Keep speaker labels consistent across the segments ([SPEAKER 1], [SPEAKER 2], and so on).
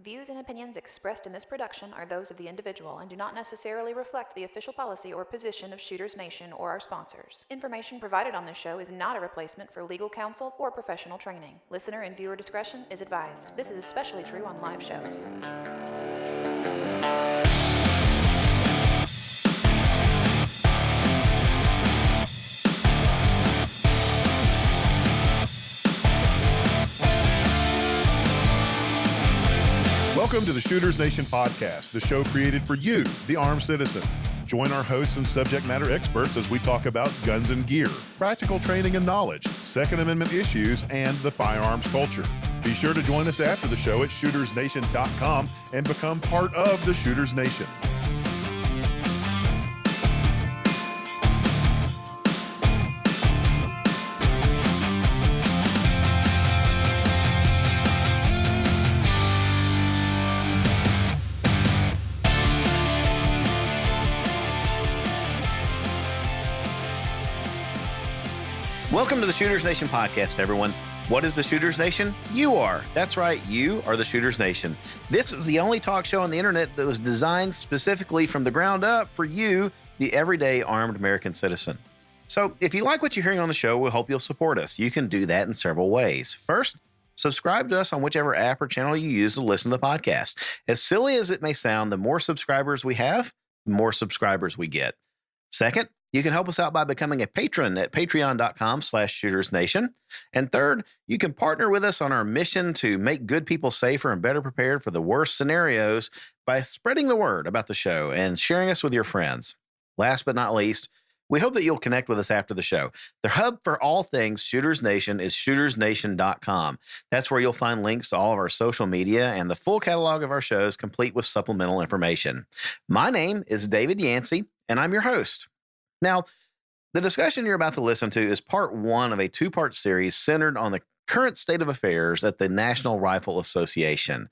[SPEAKER 1] Views and opinions expressed in this production are those of the individual and do not necessarily reflect the official policy or position of Shooters Nation or our sponsors. Information provided on this show is not a replacement for legal counsel or professional training. Listener and viewer discretion is advised. This is especially true on live shows.
[SPEAKER 2] Welcome to the Shooters Nation podcast, the show created for you, the armed citizen. Join our hosts and subject matter experts as we talk about guns and gear, practical training and knowledge, Second Amendment issues, and the firearms culture. Be sure to join us after the show at shootersnation.com and become part of the Shooters Nation.
[SPEAKER 3] Welcome to the Shooters Nation podcast, everyone. What is the Shooters Nation? You are. That's right, you are the Shooters Nation. This is the only talk show on the internet that was designed specifically from the ground up for you, the everyday armed American citizen. So if you like what you're hearing on the show, we hope you'll support us. You can do that in several ways. First, subscribe to us on whichever app or channel you use to listen to the podcast. As silly as it may sound, the more subscribers we have, the more subscribers we get. Second, you can help us out by becoming a patron at patreon.com/shootersnation. And third, you can partner with us on our mission to make good people safer and better prepared for the worst scenarios by spreading the word about the show and sharing us with your friends. Last but not least, we hope that you'll connect with us after the show. The hub for all things Shooters Nation is shootersnation.com. That's where you'll find links to all of our social media and the full catalog of our shows, complete with supplemental information. My name is David Yancey, and I'm your host. Now, the discussion you're about to listen to is part one of a two-part series centered on the current state of affairs at the National Rifle Association.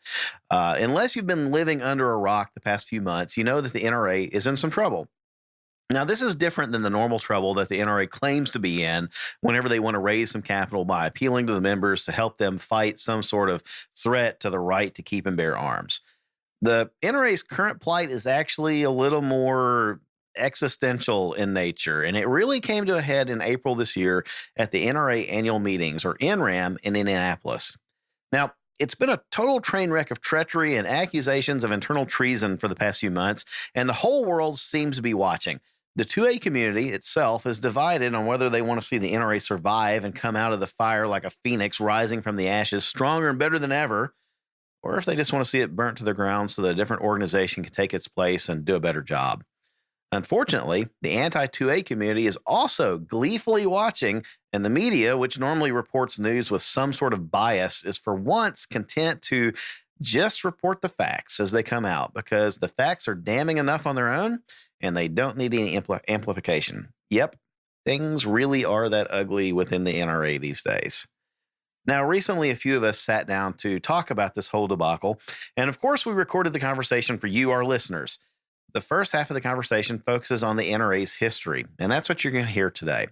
[SPEAKER 3] Unless you've been living under a rock the past few months, you know that the NRA is in some trouble. Now, this is different than the normal trouble that the NRA claims to be in whenever they want to raise some capital by appealing to the members to help them fight some sort of threat to the right to keep and bear arms. The NRA's current plight is actually a little more existential in nature, and it really came to a head in April this year at the NRA annual meetings, or NRAM, in Indianapolis. Now, it's been a total train wreck of treachery and accusations of internal treason for the past few months, and the whole world seems to be watching. The 2A community itself is divided on whether they want to see the NRA survive and come out of the fire like a phoenix rising from the ashes, stronger and better than ever, or if they just want to see it burnt to the ground so that a different organization can take its place and do a better job. Unfortunately, the anti-2A community is also gleefully watching, and the media, which normally reports news with some sort of bias, is for once content to just report the facts as they come out, because the facts are damning enough on their own, and they don't need any amplification. Yep, things really are that ugly within the NRA these days. Now, recently, a few of us sat down to talk about this whole debacle, and of course, we recorded the conversation for you, our listeners. The first half of the conversation focuses on the NRA's history, and that's what you're going to hear today.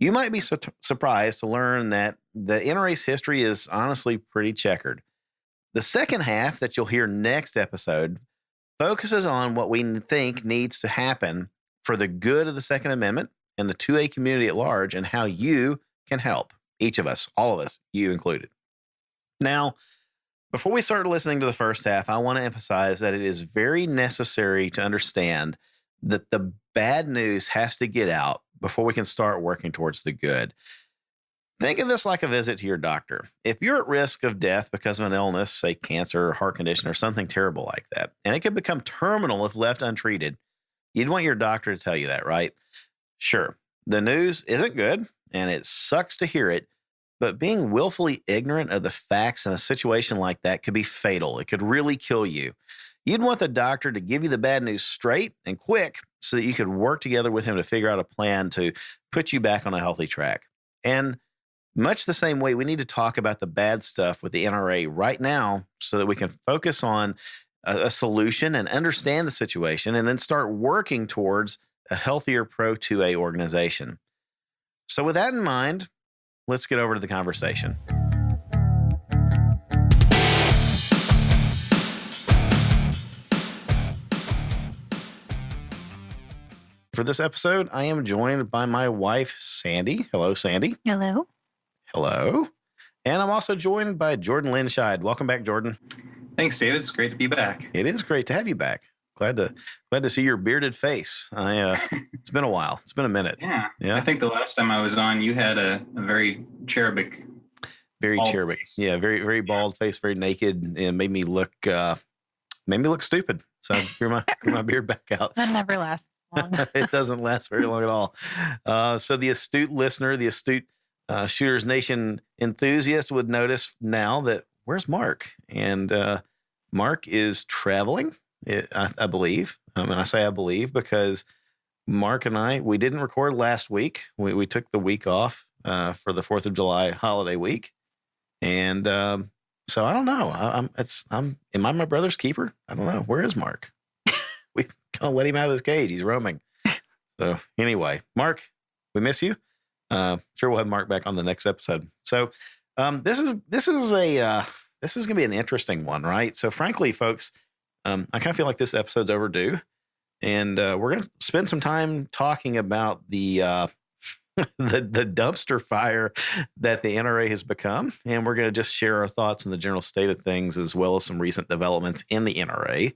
[SPEAKER 3] You might be surprised to learn that the NRA's history is honestly pretty checkered. The second half that you'll hear next episode focuses on what we think needs to happen for the good of the Second Amendment and the 2A community at large, and how you can help. Each of us, all of us, you included. Now, before we start listening to the first half, I want to emphasize that it is very necessary to understand that the bad news has to get out before we can start working towards the good. Think of this like a visit to your doctor. If you're at risk of death because of an illness, say cancer or heart condition or something terrible like that, and it could become terminal if left untreated, you'd want your doctor to tell you that, right? Sure, the news isn't good, and it sucks to hear it, but being willfully ignorant of the facts in a situation like that could be fatal. It could really kill you. You'd want the doctor to give you the bad news straight and quick so that you could work together with him to figure out a plan to put you back on a healthy track. And much the same way, we need to talk about the bad stuff with the NRA right now so that we can focus on a solution and understand the situation and then start working towards a healthier pro-2A organization. So with that in mind, let's get over to the conversation. for this episode, I am joined by my wife, Sandy. Hello, Sandy.
[SPEAKER 4] Hello.
[SPEAKER 3] Hello. And I'm also joined by Jordan Linscheid. Welcome back, Jordan.
[SPEAKER 5] Thanks, David. It's great to be back.
[SPEAKER 3] It is great to have you back. Glad to see your bearded face. It's been a while. It's been a minute.
[SPEAKER 5] Yeah.
[SPEAKER 3] Yeah.
[SPEAKER 5] I think the last time I was on, you had a very cherubic.
[SPEAKER 3] Very cherubic.
[SPEAKER 5] Face.
[SPEAKER 3] Yeah, very, very bald face, very naked, and made me look stupid. So grew my beard back out.
[SPEAKER 4] That never lasts long.
[SPEAKER 3] It doesn't last very long at all. So the astute listener, the astute Shooters Nation enthusiast would notice now that where's Mark? And Mark is traveling, I believe. And I say I believe because Mark and we didn't record last week. We took the week off for the 4th of July holiday week. And so I don't know. Am I my brother's keeper? I don't know. Where is Mark? We kind of let him out of his cage. He's roaming. So anyway, Mark, we miss you. Sure, we'll have Mark back on the next episode. So this is going to be an interesting one, right? So frankly, folks, I kind of feel like this episode's overdue, and we're going to spend some time talking about the dumpster fire that the NRA has become. And we're going to just share our thoughts on the general state of things, as well as some recent developments in the NRA.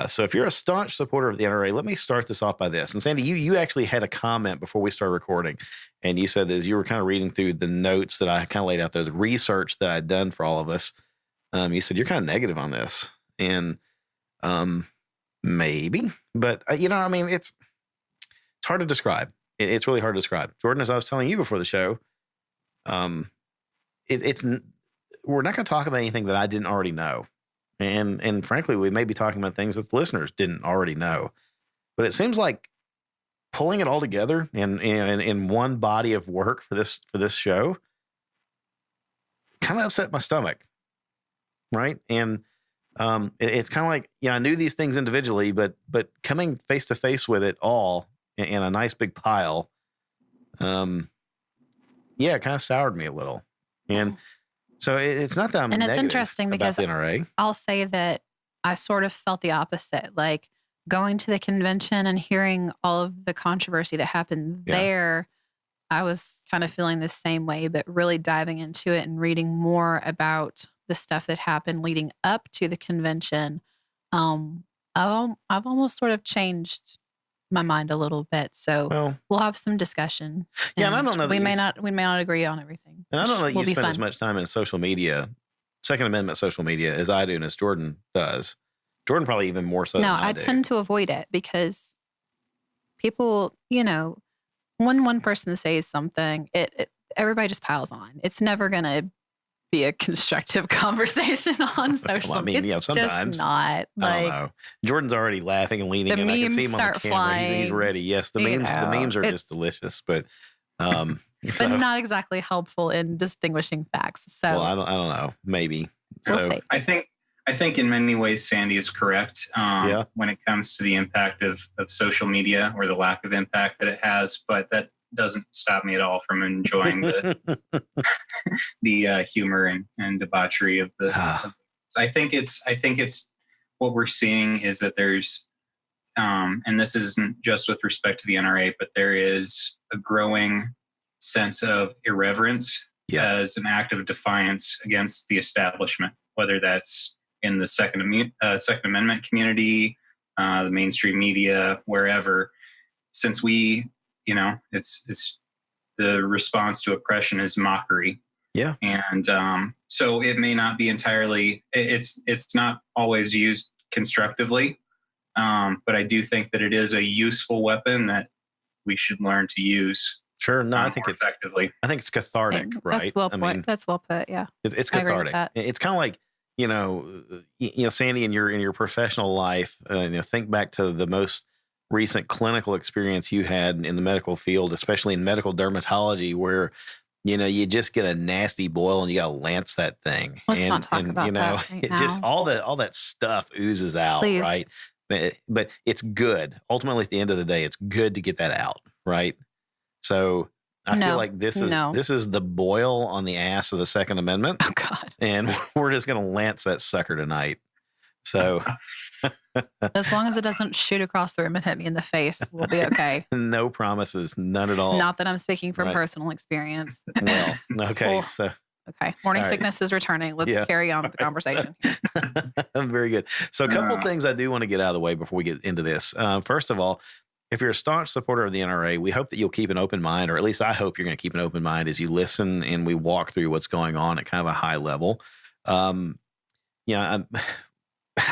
[SPEAKER 3] So if you're a staunch supporter of the NRA, let me start this off by this. And Sandy, you actually had a comment before we started recording. And you said, as you were kind of reading through the notes that I kind of laid out there, the research that I'd done for all of us, you said, you're kind of negative on this. And maybe, but it's hard to describe. It's really hard to describe. Jordan, as I was telling you before the show, we're not going to talk about anything that I didn't already know. And frankly, we may be talking about things that the listeners didn't already know. But it seems like pulling it all together in one body of work for this show kind of upset my stomach. Right. And it's kind of like, I knew these things individually, but coming face to face with it all in a nice big pile, it kind of soured me a little. And so it's not that I'm
[SPEAKER 4] and it's
[SPEAKER 3] negative
[SPEAKER 4] interesting
[SPEAKER 3] about
[SPEAKER 4] because
[SPEAKER 3] the NRA.
[SPEAKER 4] I'll say that I sort of felt the opposite. Like going to the convention and hearing all of the controversy that happened there, I was kind of feeling the same way, but really diving into it and reading more about the stuff that happened leading up to the convention, I've almost sort of changed my mind a little bit. So we'll have some discussion.
[SPEAKER 3] Yeah, and I don't know.
[SPEAKER 4] We may not agree on everything.
[SPEAKER 3] And I don't know that you spend
[SPEAKER 4] fun.
[SPEAKER 3] as much time in social media, Second Amendment social media, as I do and as Jordan does. Jordan probably even more so than I do.
[SPEAKER 4] tend to avoid it because people, when one person says something, everybody just piles on. It's never going to be a constructive conversation on social.
[SPEAKER 3] Well, I mean,
[SPEAKER 4] it's
[SPEAKER 3] sometimes
[SPEAKER 4] just not.
[SPEAKER 3] I don't know. Jordan's already laughing and leaning, and I can see him on the camera. He's ready. Yes, the memes are just delicious, but
[SPEAKER 4] but not exactly helpful in distinguishing facts. So,
[SPEAKER 3] well, I don't know. Maybe.
[SPEAKER 4] We'll
[SPEAKER 3] so
[SPEAKER 4] see.
[SPEAKER 5] I think in many ways Sandy is correct when it comes to the impact of social media or the lack of impact that it has, but that doesn't stop me at all from enjoying the humor and debauchery of the. I think it's what we're seeing is that there's, and this isn't just with respect to the NRA, but there is a growing sense of irreverence as an act of defiance against the establishment, whether that's in the Second Amendment community, the mainstream media, wherever. Since we, it's the response to oppression is mockery.
[SPEAKER 3] Yeah.
[SPEAKER 5] And so it may not be entirely, it's not always used constructively, but I do think that it is a useful weapon that we should learn to use.
[SPEAKER 3] Sure. No, I think it's
[SPEAKER 5] effectively.
[SPEAKER 3] I think it's cathartic, right?
[SPEAKER 4] That's well put. That's well put. Yeah.
[SPEAKER 3] It's cathartic. It's kind of like, Sandy, in your professional life, think back to the most recent clinical experience you had in the medical field, especially in medical dermatology, where, you just get a nasty boil and you got to lance that thing.
[SPEAKER 4] Let's not talk about that right now.
[SPEAKER 3] Just all that stuff oozes out,
[SPEAKER 4] Please.
[SPEAKER 3] Right? But it's good. Ultimately, at the end of the day, it's good to get that out, right? So I feel like this is the boil on the ass of the Second Amendment.
[SPEAKER 4] Oh God!
[SPEAKER 3] And we're just going to lance that sucker tonight. So
[SPEAKER 4] as long as it doesn't shoot across the room and hit me in the face, we'll be okay.
[SPEAKER 3] No promises, none at all.
[SPEAKER 4] Not that I'm speaking from personal experience.
[SPEAKER 3] Well, okay. So
[SPEAKER 4] okay. Morning sickness is returning. Let's carry on with the conversation.
[SPEAKER 3] Very good. So a couple of things I do want to get out of the way before we get into this. First of all, if you're a staunch supporter of the NRA, we hope that you'll keep an open mind, or at least I hope you're going to keep an open mind as you listen and we walk through what's going on at kind of a high level. How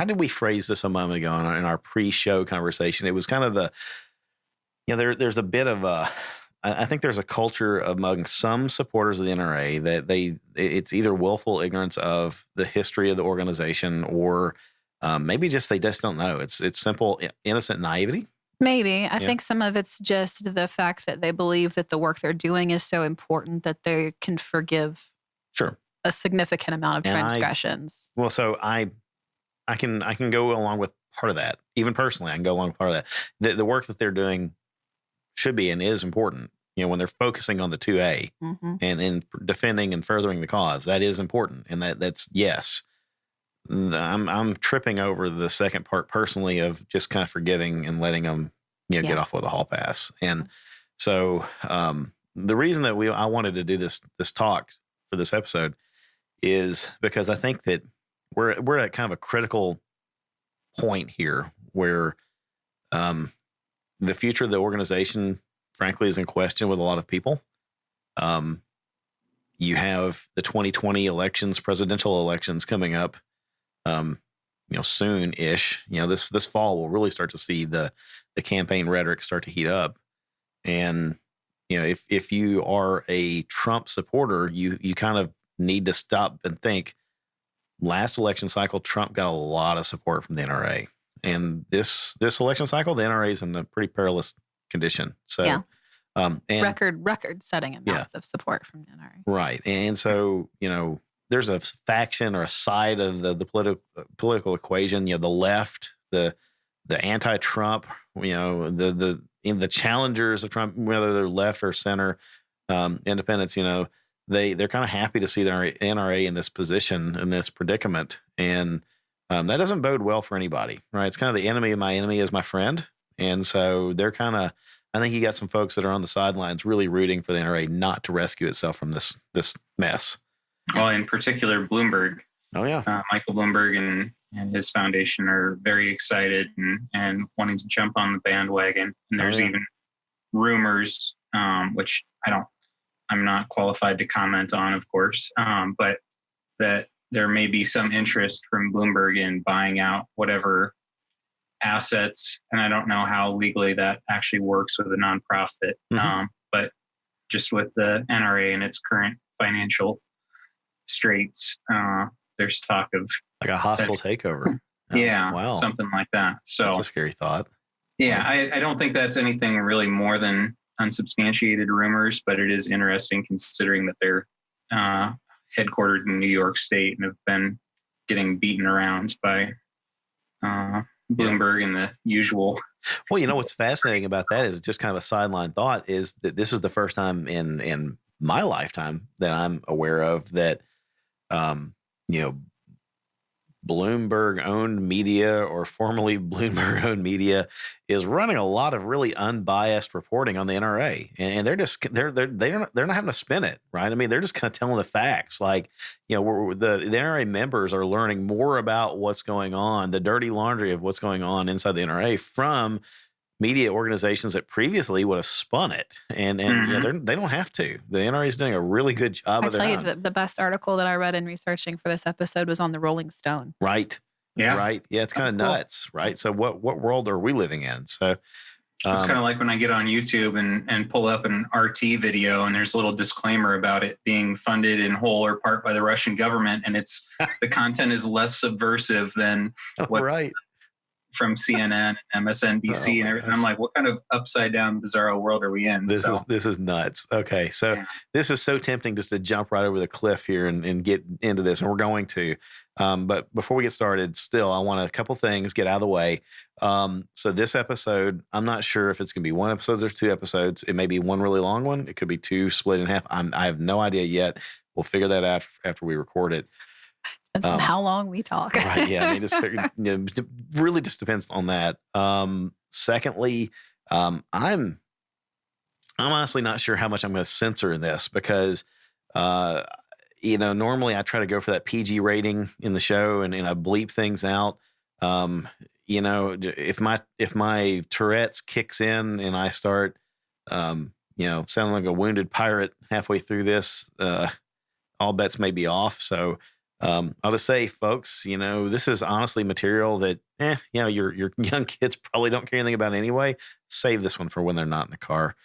[SPEAKER 3] did we phrase this a moment ago in our pre-show conversation? It was kind of there's a bit of I think there's a culture among some supporters of the NRA that it's either willful ignorance of the history of the organization, or maybe just they just don't know. It's simple, innocent naivety.
[SPEAKER 4] Maybe. I think some of it's just the fact that they believe that the work they're doing is so important that they can forgive a significant amount of transgressions.
[SPEAKER 3] So I can go along with part of that. Even personally, I can go along with part of that. The work that they're doing should be and is important. When they're focusing on the 2A and in defending and furthering the cause, that is important. And that's yes. I'm tripping over the second part personally of just kind of forgiving and letting them, get off with a hall pass. And so the reason that I wanted to do this talk for this episode is because I think that we're at kind of a critical point here where the future of the organization, frankly, is in question with a lot of people. You have the 2020 elections, presidential elections coming up. Soon-ish. This fall we'll really start to see the campaign rhetoric start to heat up. And if you are a Trump supporter, you kind of need to stop and think. Last election cycle, Trump got a lot of support from the NRA, and this election cycle, the NRA is in a pretty perilous condition. So, and
[SPEAKER 4] record-setting amounts of support from the NRA.
[SPEAKER 3] Right, and so there's a faction or a side of the political equation. The left, the anti-Trump, the challengers of Trump, whether they're left or center, independents. They're kind of happy to see the NRA in this position, in this predicament, and that doesn't bode well for anybody, right? It's kind of the enemy of my enemy is my friend, and so they're kind of. I think you got some folks that are on the sidelines really rooting for the NRA not to rescue itself from this mess.
[SPEAKER 5] Well, in particular, Bloomberg.
[SPEAKER 3] Oh, yeah.
[SPEAKER 5] Michael Bloomberg and his foundation are very excited and wanting to jump on the bandwagon. And there's even rumors, which I'm not qualified to comment on, of course, but that there may be some interest from Bloomberg in buying out whatever assets. And I don't know how legally that actually works with a nonprofit, but just with the NRA and its current financial straits, there's talk of
[SPEAKER 3] like a hostile takeover.
[SPEAKER 5] Wow. Something like that. So
[SPEAKER 3] that's a scary thought.
[SPEAKER 5] Yeah, I don't think that's anything really more than unsubstantiated rumors, but it is interesting considering that they're headquartered in New York State and have been getting beaten around by Bloomberg and the usual.
[SPEAKER 3] Well, what's fascinating about that is just kind of a sideline thought is that this is the first time in my lifetime that I'm aware of that, Bloomberg-owned media or formerly Bloomberg-owned media is running a lot of really unbiased reporting on the NRA, and they're not having to spin it, right? I mean, they're just kind of telling the facts. Like, the NRA members are learning more about what's going on, the dirty laundry of what's going on inside the NRA from media organizations that previously would have spun it, and they don't have to. The NRA is doing a really good job.
[SPEAKER 4] I tell you, the best article that I read in researching for this episode was on the Rolling Stone.
[SPEAKER 3] Right.
[SPEAKER 5] Yeah.
[SPEAKER 3] Right. Yeah. It's kind of nuts. Right. So what world are we living in? So
[SPEAKER 5] it's kind of like when I get on YouTube and pull up an RT video and there's a little disclaimer about it being funded in whole or part by the Russian government, and it's the content is less subversive than what's from CNN and MSNBC and everything. I'm like, what kind of upside down bizarro world are we in?
[SPEAKER 3] This is nuts. Okay. So this is so tempting just to jump right over the cliff here and get into this. And we're going to, but before we get started, still, I want a couple things get out of the way. So this episode, I'm not sure if it's going to be one episode or two episodes. It may be one really long one. It could be two split in half. I have no idea yet. We'll figure that out after we record it.
[SPEAKER 4] Depends on how long we talk.
[SPEAKER 3] Right. Yeah. I mean, it really just depends on that. Secondly, I'm honestly not sure how much I'm going to censor in this because, normally I try to go for that PG rating in the show and I bleep things out. If my Tourette's kicks in and I start, sounding like a wounded pirate halfway through this, all bets may be off. So, I'll just say, folks, this is honestly material that, your young kids probably don't care anything about anyway. Save this one for when they're not in the car.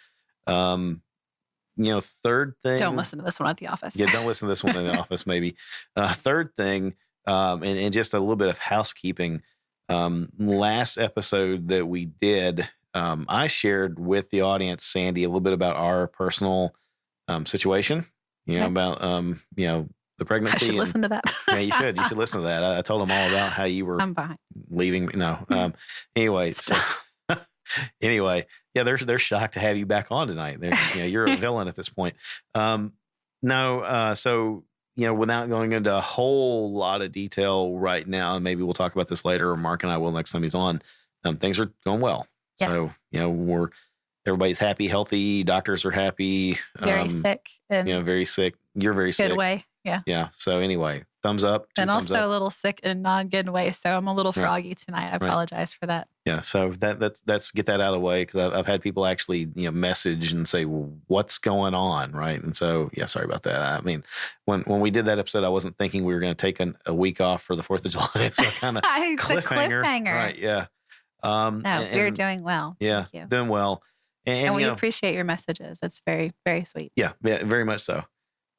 [SPEAKER 3] Third thing.
[SPEAKER 4] Don't listen to this one at the office.
[SPEAKER 3] Yeah, don't listen to this one in the office, maybe. Third thing, and just a little bit of housekeeping. Last episode that we did, I shared with the audience, Sandy, a little bit about our personal situation, about, the pregnancy.
[SPEAKER 4] I should listen to that.
[SPEAKER 3] Yeah, you should. You should listen to that. I told them all about how you were leaving. No. Anyway, yeah, they're shocked to have you back on tonight. You're a villain at this point. So, without going into a whole lot of detail right now, and maybe we'll talk about this later, or Mark and I will next time he's on, things are going well.
[SPEAKER 4] Yes.
[SPEAKER 3] So, everybody's happy, healthy. Doctors are happy.
[SPEAKER 4] Very sick. And
[SPEAKER 3] very sick. You're very sick.
[SPEAKER 4] Good way. Yeah.
[SPEAKER 3] Yeah. So anyway, thumbs up.
[SPEAKER 4] And also a little sick in a non-good way. So I'm a little froggy tonight. I apologize for that.
[SPEAKER 3] Yeah. So that's get that out of the way. Cause I've had people actually, message and say, well, what's going on? Right. And so, yeah, sorry about that. I mean, when we did that episode, I wasn't thinking we were going to take a week off for the 4th of July. So kind of cliffhanger. Right. Yeah.
[SPEAKER 4] We're doing well.
[SPEAKER 3] Yeah. Doing well.
[SPEAKER 4] And we appreciate your messages. It's very, very sweet.
[SPEAKER 3] Yeah. Very much so.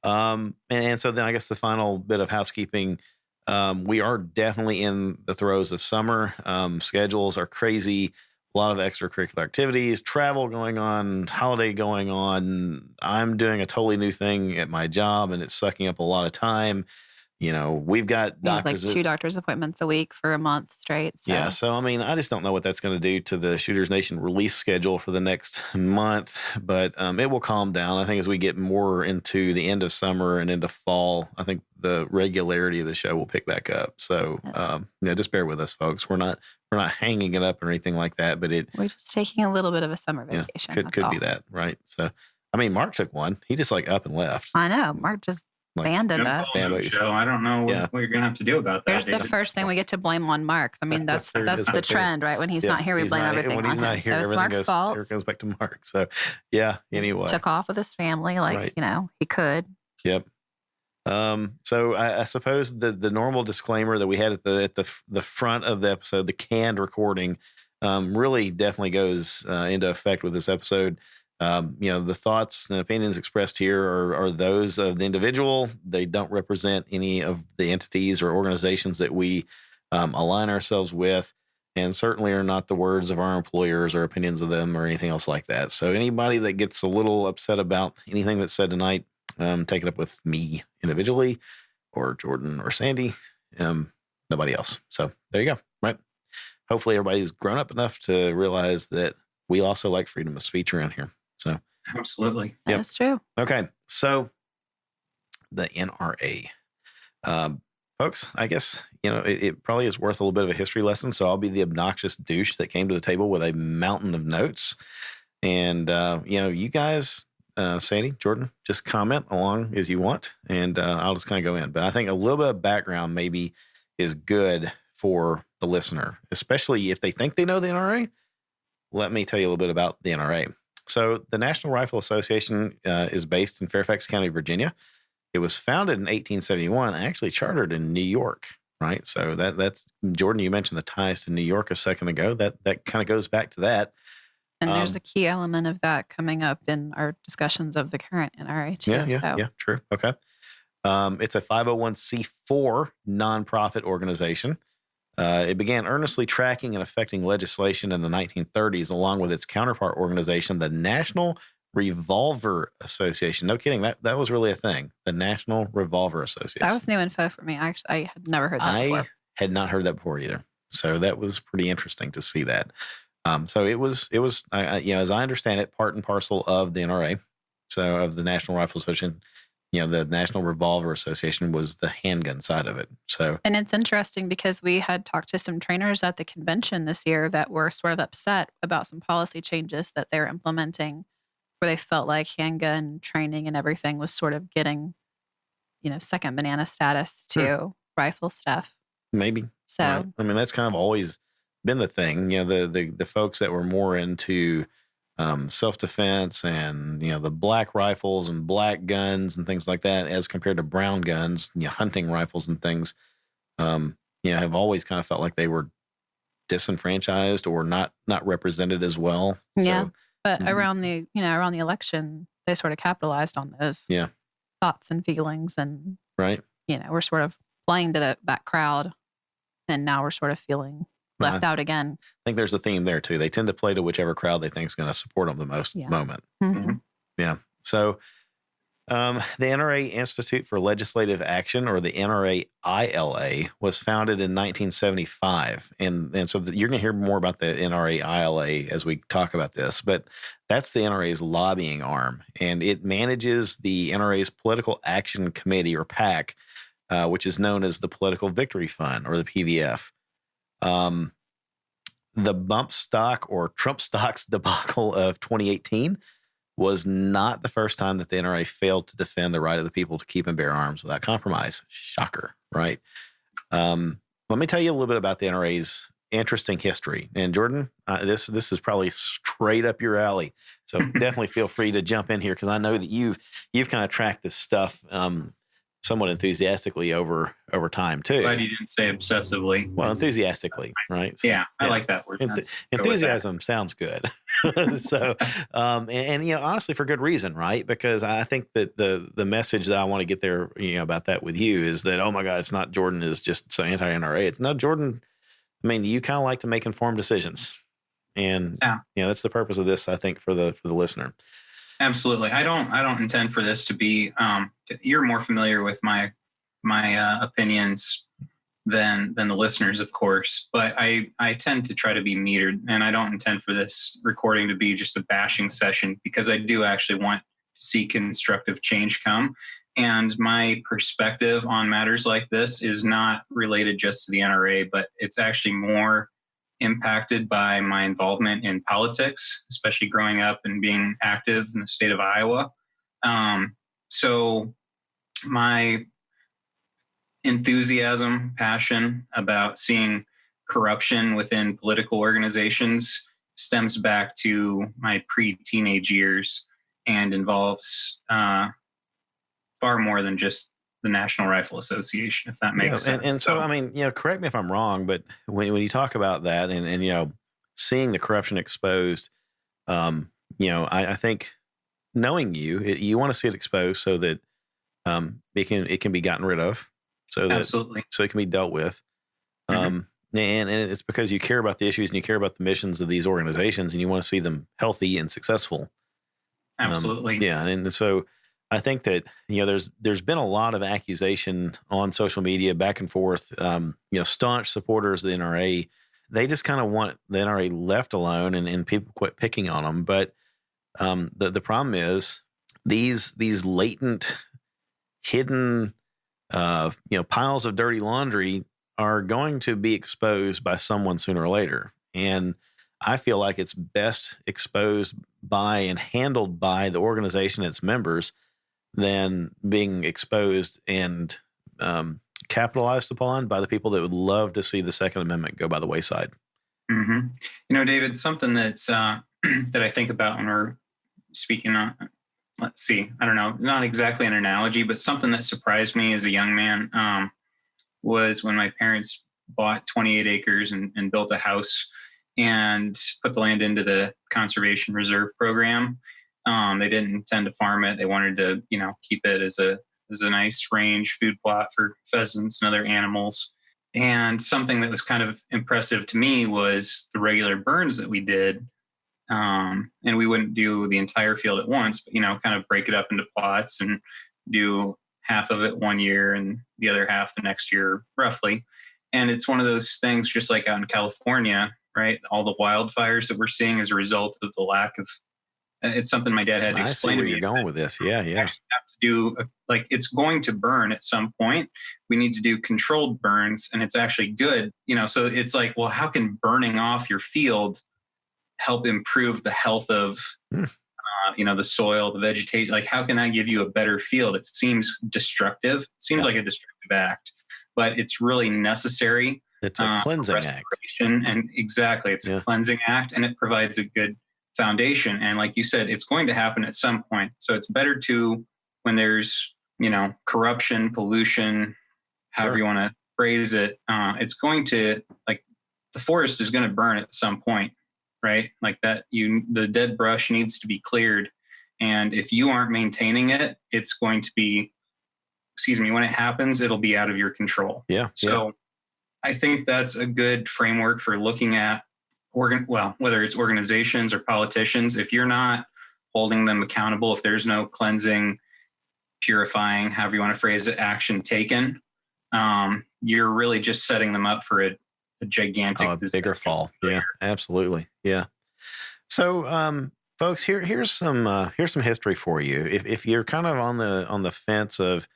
[SPEAKER 3] And so then I guess the final bit of housekeeping, we are definitely in the throes of summer. Schedules are crazy, a lot of extracurricular activities, travel going on, holiday going on. I'm doing a totally new thing at my job and it's sucking up a lot of time. We've got doctors.
[SPEAKER 4] Like 2 doctor's appointments a week for a month straight. So.
[SPEAKER 3] Yeah. So, I mean, I just don't know what that's going to do to the Shooters Nation release schedule for the next month, but it will calm down. I think as we get more into the end of summer and into fall, I think the regularity of the show will pick back up. So, just bear with us, folks. We're not hanging it up or anything like that, but we're
[SPEAKER 4] just taking a little bit of a summer vacation.
[SPEAKER 3] Could be that. Right. So, I mean, Mark took one. He just up and left.
[SPEAKER 4] I know. Mark just abandoned us.
[SPEAKER 5] Show. I don't know what you're gonna have to do about that.
[SPEAKER 4] Here's the first thing we get to blame on Mark. I mean, that's the trend, right? When he's not here, we blame everything on him. So it's Mark's fault.
[SPEAKER 3] It goes back to Mark. So anyway,
[SPEAKER 4] he took off with his family, he could.
[SPEAKER 3] Yep. So I suppose the normal disclaimer that we had at the front of the episode, the canned recording, really definitely goes into effect with this episode. The thoughts and opinions expressed here are those of the individual. They don't represent any of the entities or organizations that we align ourselves with, and certainly are not the words of our employers or opinions of them or anything else like that. So anybody that gets a little upset about anything that's said tonight, take it up with me individually or Jordan or Sandy, nobody else. So there you go. Right. Hopefully everybody's grown up enough to realize that we also like freedom of speech around here. So
[SPEAKER 5] absolutely.
[SPEAKER 4] That's true.
[SPEAKER 3] Okay. So the NRA, folks, I guess, it probably is worth a little bit of a history lesson. So I'll be the obnoxious douche that came to the table with a mountain of notes. And, you guys, Sandy, Jordan, just comment along as you want. And I'll just kind of go in. But I think a little bit of background maybe is good for the listener, especially if they think they know the NRA. Let me tell you a little bit about the NRA. So the National Rifle Association is based in Fairfax County, Virginia. It was founded in 1871, actually chartered in New York, right? So that's Jordan, you mentioned the ties to New York a second ago. That kind of goes back to that.
[SPEAKER 4] And there's a key element of that coming up in our discussions of the current NRA too.
[SPEAKER 3] Yeah, true. Okay. It's a 501c4 nonprofit organization. It began earnestly tracking and affecting legislation in the 1930s, along with its counterpart organization, the National Revolver Association. No kidding. That was really a thing. The National Revolver Association.
[SPEAKER 4] That was new info for me. I had never heard that before.
[SPEAKER 3] I had not heard that before either. So that was pretty interesting to see that. So it was, as I understand it, part and parcel of the NRA. So of the National Rifle Association. the National Revolver Association was the handgun side of it. So,
[SPEAKER 4] and it's interesting because we had talked to some trainers at the convention this year that were sort of upset about some policy changes that they're implementing, where they felt like handgun training and everything was sort of getting, second banana status to rifle stuff.
[SPEAKER 3] Maybe.
[SPEAKER 4] So,
[SPEAKER 3] right. I mean, that's kind of always been the thing. The folks that were more into self-defense and, the black rifles and black guns and things like that, as compared to brown guns, hunting rifles and things, have always kind of felt like they were disenfranchised or not represented as well.
[SPEAKER 4] Yeah.
[SPEAKER 3] So,
[SPEAKER 4] but around the election, they sort of capitalized on those thoughts and feelings. And,
[SPEAKER 3] right.
[SPEAKER 4] We're sort of playing to that crowd. And now we're sort of feeling left out again.
[SPEAKER 3] I think there's a theme there too. They tend to play to whichever crowd they think is going to support them the most moment.
[SPEAKER 4] Mm-hmm.
[SPEAKER 3] Yeah. So the NRA Institute for Legislative Action, or the NRA ILA, was founded in 1975. And so you're going to hear more about the NRA ILA as we talk about this, but that's the NRA's lobbying arm. And it manages the NRA's Political Action Committee, or PAC, which is known as the Political Victory Fund, or the PVF. The bump stock or Trump stocks debacle of 2018 was not the first time that the NRA failed to defend the right of the people to keep and bear arms without compromise. Shocker, right? Let me tell you a little bit about the NRA's interesting history. And Jordan, this is probably straight up your alley. So definitely feel free to jump in here, because I know that you've kind of tracked this stuff somewhat enthusiastically over time too.
[SPEAKER 5] Glad you didn't say obsessively.
[SPEAKER 3] Well, enthusiasly, right? So,
[SPEAKER 5] yeah, I like that word.
[SPEAKER 3] Enthusiasm sounds good. So, and honestly, for good reason, right? Because I think that the message that I want to get there, about that with you is that, oh my God, it's not Jordan is just so anti-NRA. It's not Jordan. I mean, you kind of like to make informed decisions, and that's the purpose of this, I think, for the listener.
[SPEAKER 5] Absolutely. I don't intend for this to be. You're more familiar with my opinions than the listeners, of course. But I tend to try to be metered, and I don't intend for this recording to be just a bashing session, because I do actually want to see constructive change come. And my perspective on matters like this is not related just to the NRA, but it's actually more impacted by my involvement in politics, especially growing up and being active in the state of Iowa. So my enthusiasm, passion about seeing corruption within political organizations stems back to my pre-teenage years and involves far more than just the National Rifle Association, if that makes sense.
[SPEAKER 3] And so, I mean, correct me if I'm wrong, but when you talk about that and seeing the corruption exposed, I think knowing you want to see it exposed so that it can be gotten rid of, so that
[SPEAKER 5] absolutely,
[SPEAKER 3] so it can be dealt with. And it's because you care about the issues and you care about the missions of these organizations, and you want to see them healthy and successful.
[SPEAKER 5] Absolutely.
[SPEAKER 3] And so I think that, there's been a lot of accusation on social media back and forth. Staunch supporters of the NRA, they just kind of want the NRA left alone and people quit picking on them. But the problem is these latent, hidden, piles of dirty laundry are going to be exposed by someone sooner or later. And I feel like it's best exposed by and handled by the organization and its members than being exposed and capitalized upon by the people that would love to see the Second Amendment go by the wayside.
[SPEAKER 5] Mm-hmm. David, something that's that I think about when we're speaking on, let's see, I don't know, not exactly an analogy, but something that surprised me as a young man was when my parents bought 28 acres and built a house and put the land into the Conservation Reserve Program. They didn't intend to farm it. They wanted to, keep it as a nice range food plot for pheasants and other animals. And something that was kind of impressive to me was the regular burns that we did. And we wouldn't do the entire field at once, but, kind of break it up into plots and do half of it one year and the other half the next year, roughly. And it's one of those things, just like out in California, right? All the wildfires that we're seeing as a result of the lack of It's something my dad had to explain to me.
[SPEAKER 3] I see where you're going with this. Yeah.
[SPEAKER 5] You actually have to do, like, it's going to burn at some point. We need to do controlled burns, and it's actually good. So it's like, well, how can burning off your field help improve the health of, the soil, the vegetation? Like, how can that give you a better field? It seems destructive. It seems like a destructive act, but it's really necessary.
[SPEAKER 3] It's a cleansing act.
[SPEAKER 5] And exactly, it's a cleansing act, and it provides a good foundation. And like you said, it's going to happen at some point. So it's better to, when there's, corruption, pollution, however you want to phrase it, it's going to, like, the forest is going to burn at some point, right? Like that, the dead brush needs to be cleared. And if you aren't maintaining it, it's going to be, when it happens, it'll be out of your control.
[SPEAKER 3] Yeah.
[SPEAKER 5] So I think that's a good framework for looking at, whether it's organizations or politicians. If you're not holding them accountable, if there's no cleansing, purifying, however you want to phrase it, action taken, you're really just setting them up for a gigantic,
[SPEAKER 3] bigger fall. Yeah, absolutely. Yeah. So, folks, here's some history for you. If you're kind of on the fence of,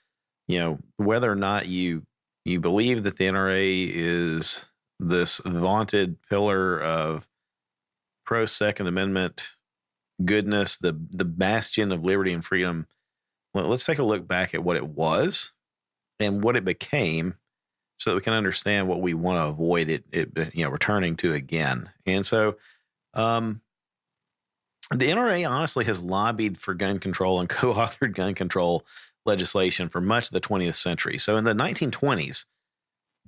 [SPEAKER 3] whether or not you believe that the NRA is this vaunted pillar of pro Second Amendment goodness, the bastion of liberty and freedom. Well, let's take a look back at what it was and what it became, so that we can understand what we want to avoid it returning to again. And so, the NRA honestly has lobbied for gun control and co-authored gun control legislation for much of the 20th century. So in the 1920s,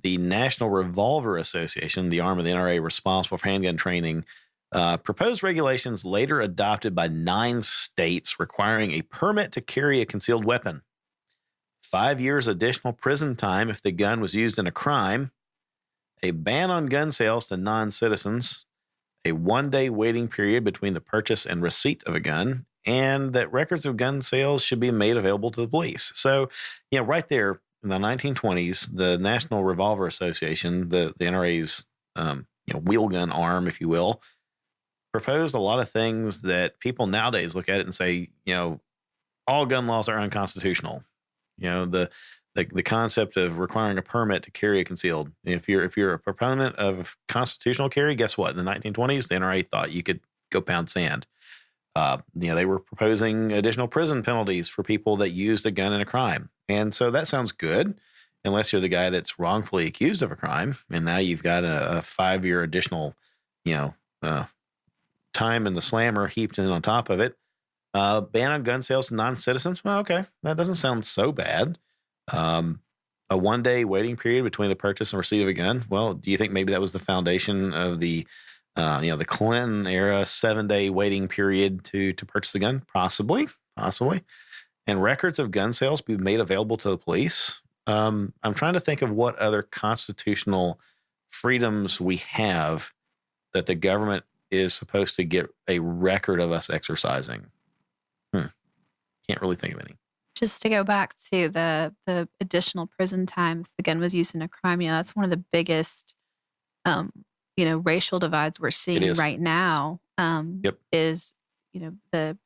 [SPEAKER 3] the National Revolver Association, the arm of the NRA responsible for handgun training, proposed regulations later adopted by 9 states requiring a permit to carry a concealed weapon, 5 years additional prison time if the gun was used in a crime, a ban on gun sales to non-citizens, a 1-day waiting period between the purchase and receipt of a gun, and that records of gun sales should be made available to the police. So, right there in the 1920s, the National Revolver Association, the NRA's wheel gun arm, if you will, proposed a lot of things that people nowadays look at it and say, all gun laws are unconstitutional. The concept of requiring a permit to carry a concealed. If you're a proponent of constitutional carry, guess what? In the 1920s, the NRA thought you could go pound sand. They were proposing additional prison penalties for people that used a gun in a crime. And so that sounds good, unless you're the guy that's wrongfully accused of a crime. And now you've got a 5-year additional, time in the slammer heaped in on top of it. Ban on gun sales to non-citizens. Well, okay. That doesn't sound so bad. A 1-day waiting period between the purchase and receipt of a gun. Well, do you think maybe that was the foundation of the Clinton era 7-day waiting period to purchase a gun? Possibly. And records of gun sales be made available to the police. I'm trying to think of what other constitutional freedoms we have that the government is supposed to get a record of us exercising. Can't really think of any.
[SPEAKER 4] Just to go back to the additional prison time if the gun was used in a crime, that's one of the biggest, racial divides we're seeing right now. Is the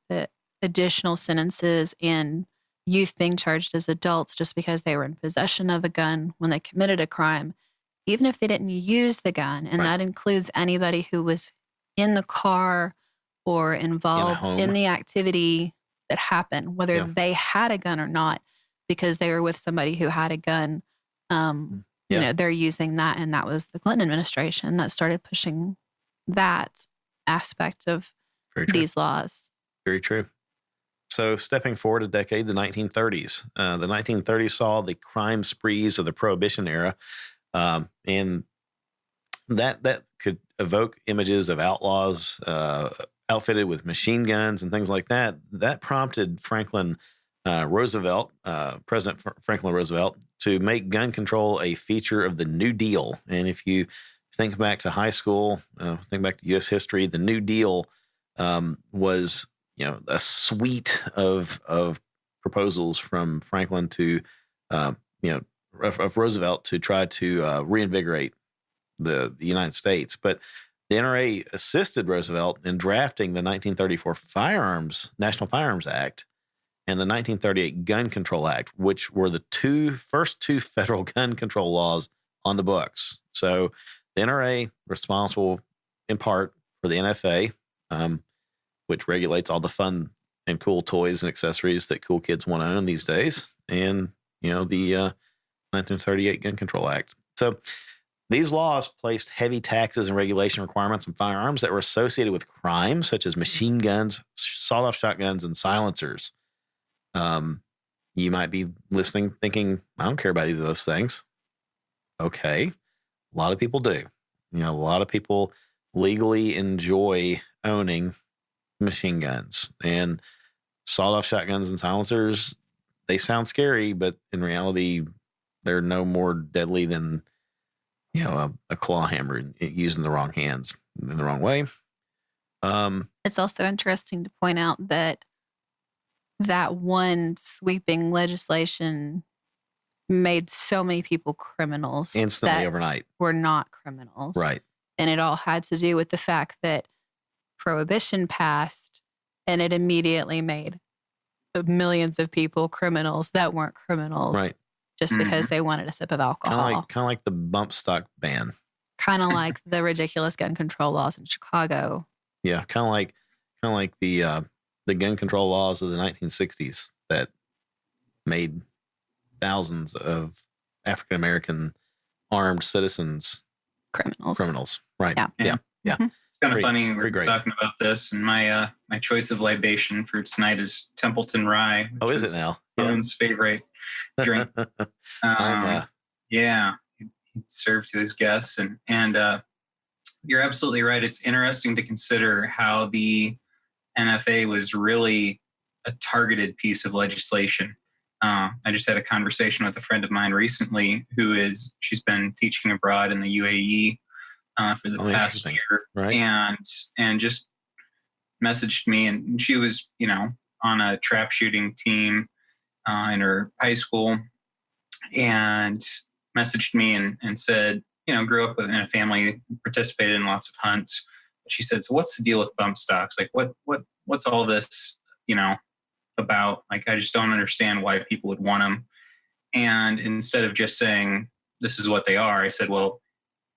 [SPEAKER 4] additional sentences and youth being charged as adults just because they were in possession of a gun when they committed a crime, even if they didn't use the gun, and that includes anybody who was in the car or involved in the activity that happened, whether they had a gun or not, because they were with somebody who had a gun. They're using that, and that was the Clinton administration that started pushing that aspect of these laws.
[SPEAKER 3] Very true. So stepping forward a decade, the 1930s. The 1930s saw the crime sprees of the Prohibition era, and that could evoke images of outlaws outfitted with machine guns and things like that. That prompted President Franklin Roosevelt, to make gun control a feature of the New Deal. And if you think back to high school, think back to U.S. history, the New Deal was a suite of proposals from Franklin to of Roosevelt to try to reinvigorate the United States. But The NRA assisted Roosevelt in drafting the 1934 National Firearms Act and the 1938 Gun Control Act, which were the first two federal gun control laws on the books. So the NRA responsible in part for the NFA, which regulates all the fun and cool toys and accessories that cool kids want to own these days, and the 1938 Gun Control Act. So these laws placed heavy taxes and regulation requirements on firearms that were associated with crimes such as machine guns, sawed-off shotguns, and silencers. You might be listening thinking, I don't care about either of those things. Okay. A lot of people do. A lot of people legally enjoy owning machine guns, and sawed-off shotguns and silencers. They sound scary, but in reality, they're no more deadly than, a claw hammer used in the wrong hands in the wrong way.
[SPEAKER 4] It's also interesting to point out that one sweeping legislation made so many people criminals
[SPEAKER 3] instantly overnight.
[SPEAKER 4] Were not criminals.
[SPEAKER 3] Right.
[SPEAKER 4] And it all had to do with the fact that Prohibition passed, and it immediately made millions of people criminals that weren't criminals.
[SPEAKER 3] Right.
[SPEAKER 4] Just because they wanted a sip of alcohol.
[SPEAKER 3] Kind of like the bump stock ban.
[SPEAKER 4] Kind of like the ridiculous gun control laws in Chicago.
[SPEAKER 3] Yeah, kind of like the gun control laws of the 1960s that made thousands of African American armed citizens criminals. Right. Yeah.
[SPEAKER 4] Mm-hmm.
[SPEAKER 5] It's kind of funny we're talking about this, and my choice of libation for tonight is Templeton Rye.
[SPEAKER 3] Oh, is it now?
[SPEAKER 5] Owen's favorite drink. Yeah, he served to his guests, and you're absolutely right. It's interesting to consider how the NFA was really a targeted piece of legislation. I just had a conversation with a friend of mine recently she's been teaching abroad in the UAE for the past year,
[SPEAKER 3] right.
[SPEAKER 5] and just messaged me, and she was, on a trap shooting team in her high school, and messaged me and said, grew up in a family, participated in lots of hunts. She said, so what's the deal with bump stocks? Like what's all this, about? Like, I just don't understand why people would want them. And instead of just saying, this is what they are, I said, well,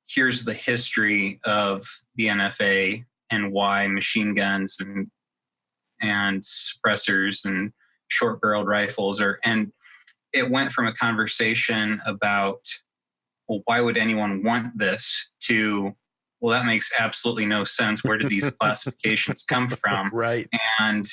[SPEAKER 5] here's the history of the NFA and why machine guns and suppressors and short-barreled rifles and it went from a conversation about, well, why would anyone want this, to, well, that makes absolutely no sense. Where did these classifications come from?
[SPEAKER 3] Right.
[SPEAKER 4] And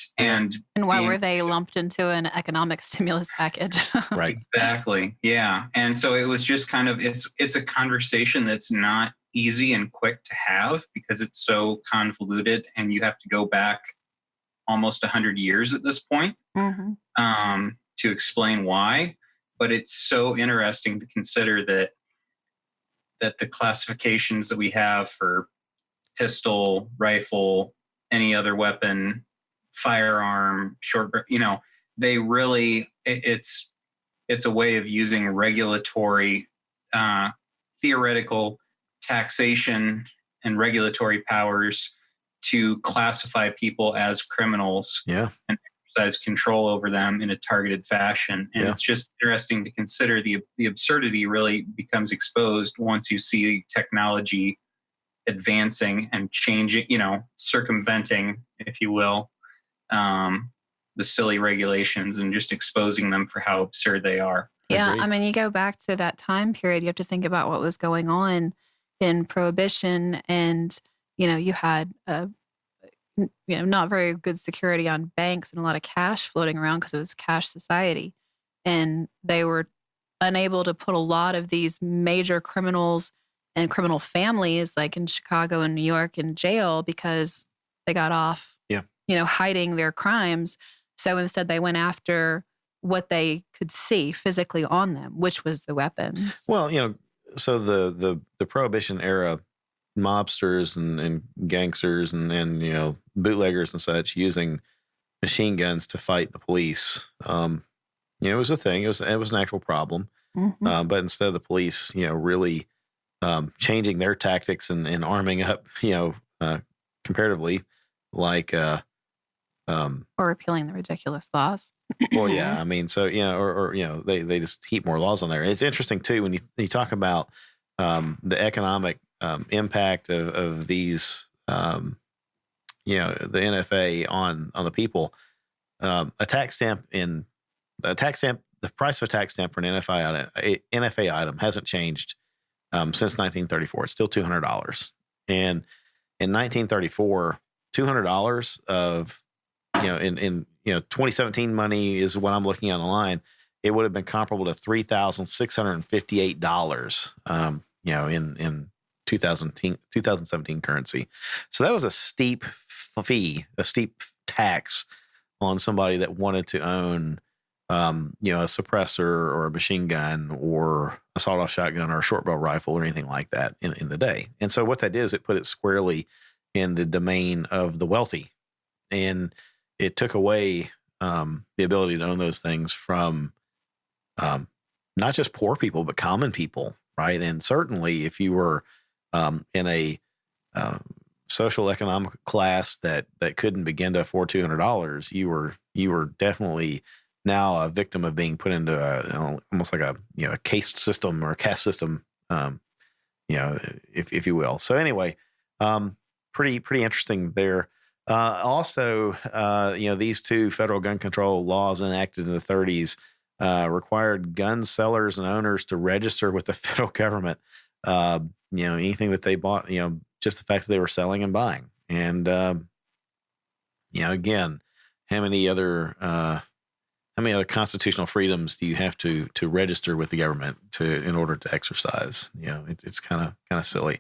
[SPEAKER 4] why were they lumped into an economic stimulus package?
[SPEAKER 3] Right.
[SPEAKER 5] Exactly. Yeah. And so it was just kind of, it's a conversation that's not easy and quick to have because it's so convoluted, and you have to go back almost 100 years at this point to explain why. But it's so interesting to consider that the classifications that we have for pistol, rifle, any other weapon, firearm, they really, it's a way of using regulatory, theoretical taxation and regulatory powers to classify people as criminals.
[SPEAKER 3] Yeah.
[SPEAKER 5] And exercise control over them in a targeted fashion. And it's just interesting to consider the absurdity really becomes exposed once you see technology advancing and changing, circumventing, if you will, the silly regulations and just exposing them for how absurd they are.
[SPEAKER 4] Yeah. I mean, you go back to that time period, you have to think about what was going on in Prohibition, and, you had not very good security on banks and a lot of cash floating around because it was cash society. And they were unable to put a lot of these major criminals and criminal families, like in Chicago and New York, in jail because they got off, hiding their crimes. So instead they went after what they could see physically on them, which was the weapons.
[SPEAKER 3] Well, so the Prohibition era mobsters and gangsters and bootleggers and such using machine guns to fight the police. It was a thing. It was an actual problem. But instead of the police, really changing their tactics and arming up, comparatively, like
[SPEAKER 4] or repealing the ridiculous laws.
[SPEAKER 3] Well, yeah, I mean, so they just heap more laws on there. It's interesting too when you talk about the economic impact of these, the NFA on the people. The price of a tax stamp for an NFA item hasn't changed since 1934. It's still $200, and in 1934, $200 of in 2017 money is what I'm looking at online. It would have been comparable to $3,658, in 2017 currency. So that was a steep fee, a steep tax on somebody that wanted to own, a suppressor or a machine gun or a sawed-off shotgun or a short barrel rifle or anything like that in the day. And so what that did is it put it squarely in the domain of the wealthy, and it took away the ability to own those things from not just poor people, but common people, right? And certainly if you were in a social economic class that couldn't begin to afford $200, you were definitely now a victim of being put into almost like a caste system or a caste system, if you will. So anyway, pretty interesting there. Also, these two federal gun control laws enacted in the 30s required gun sellers and owners to register with the federal government. Anything that they bought, just the fact that they were selling and buying. And again, how many other constitutional freedoms do you have to register with the government in order to exercise? It's kind of silly.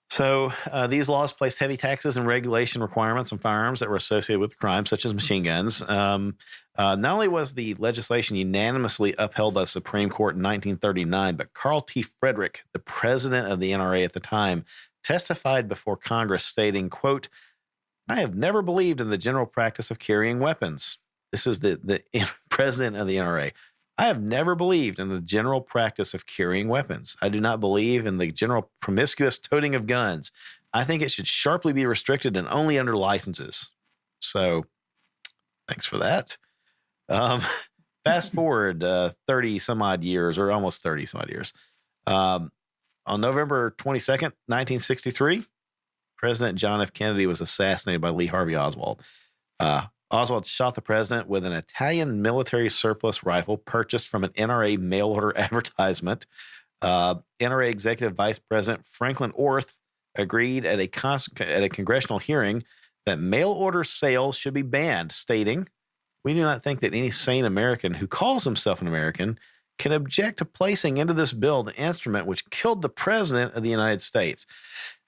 [SPEAKER 3] So these laws placed heavy taxes and regulation requirements on firearms that were associated with crimes such as machine guns. Not only was the legislation unanimously upheld by the Supreme Court in 1939, but Carl T. Frederick, the president of the NRA at the time, testified before Congress stating, quote, "I have never believed in the general practice of carrying weapons." This is the president of the NRA. "I have never believed in the general practice of carrying weapons. I do not believe in the general promiscuous toting of guns. I think it should sharply be restricted and only under licenses." So thanks for that. Fast forward 30 some odd years, or almost 30 some odd years. On November 22nd, 1963, President John F. Kennedy was assassinated by Lee Harvey Oswald. Oswald shot the president with an Italian military surplus rifle purchased from an NRA mail order advertisement. NRA Executive Vice President Franklin Orth agreed at a congressional hearing that mail order sales should be banned, stating, "We do not think that any sane American who calls himself an American can object to placing into this bill the instrument which killed the president of the United States."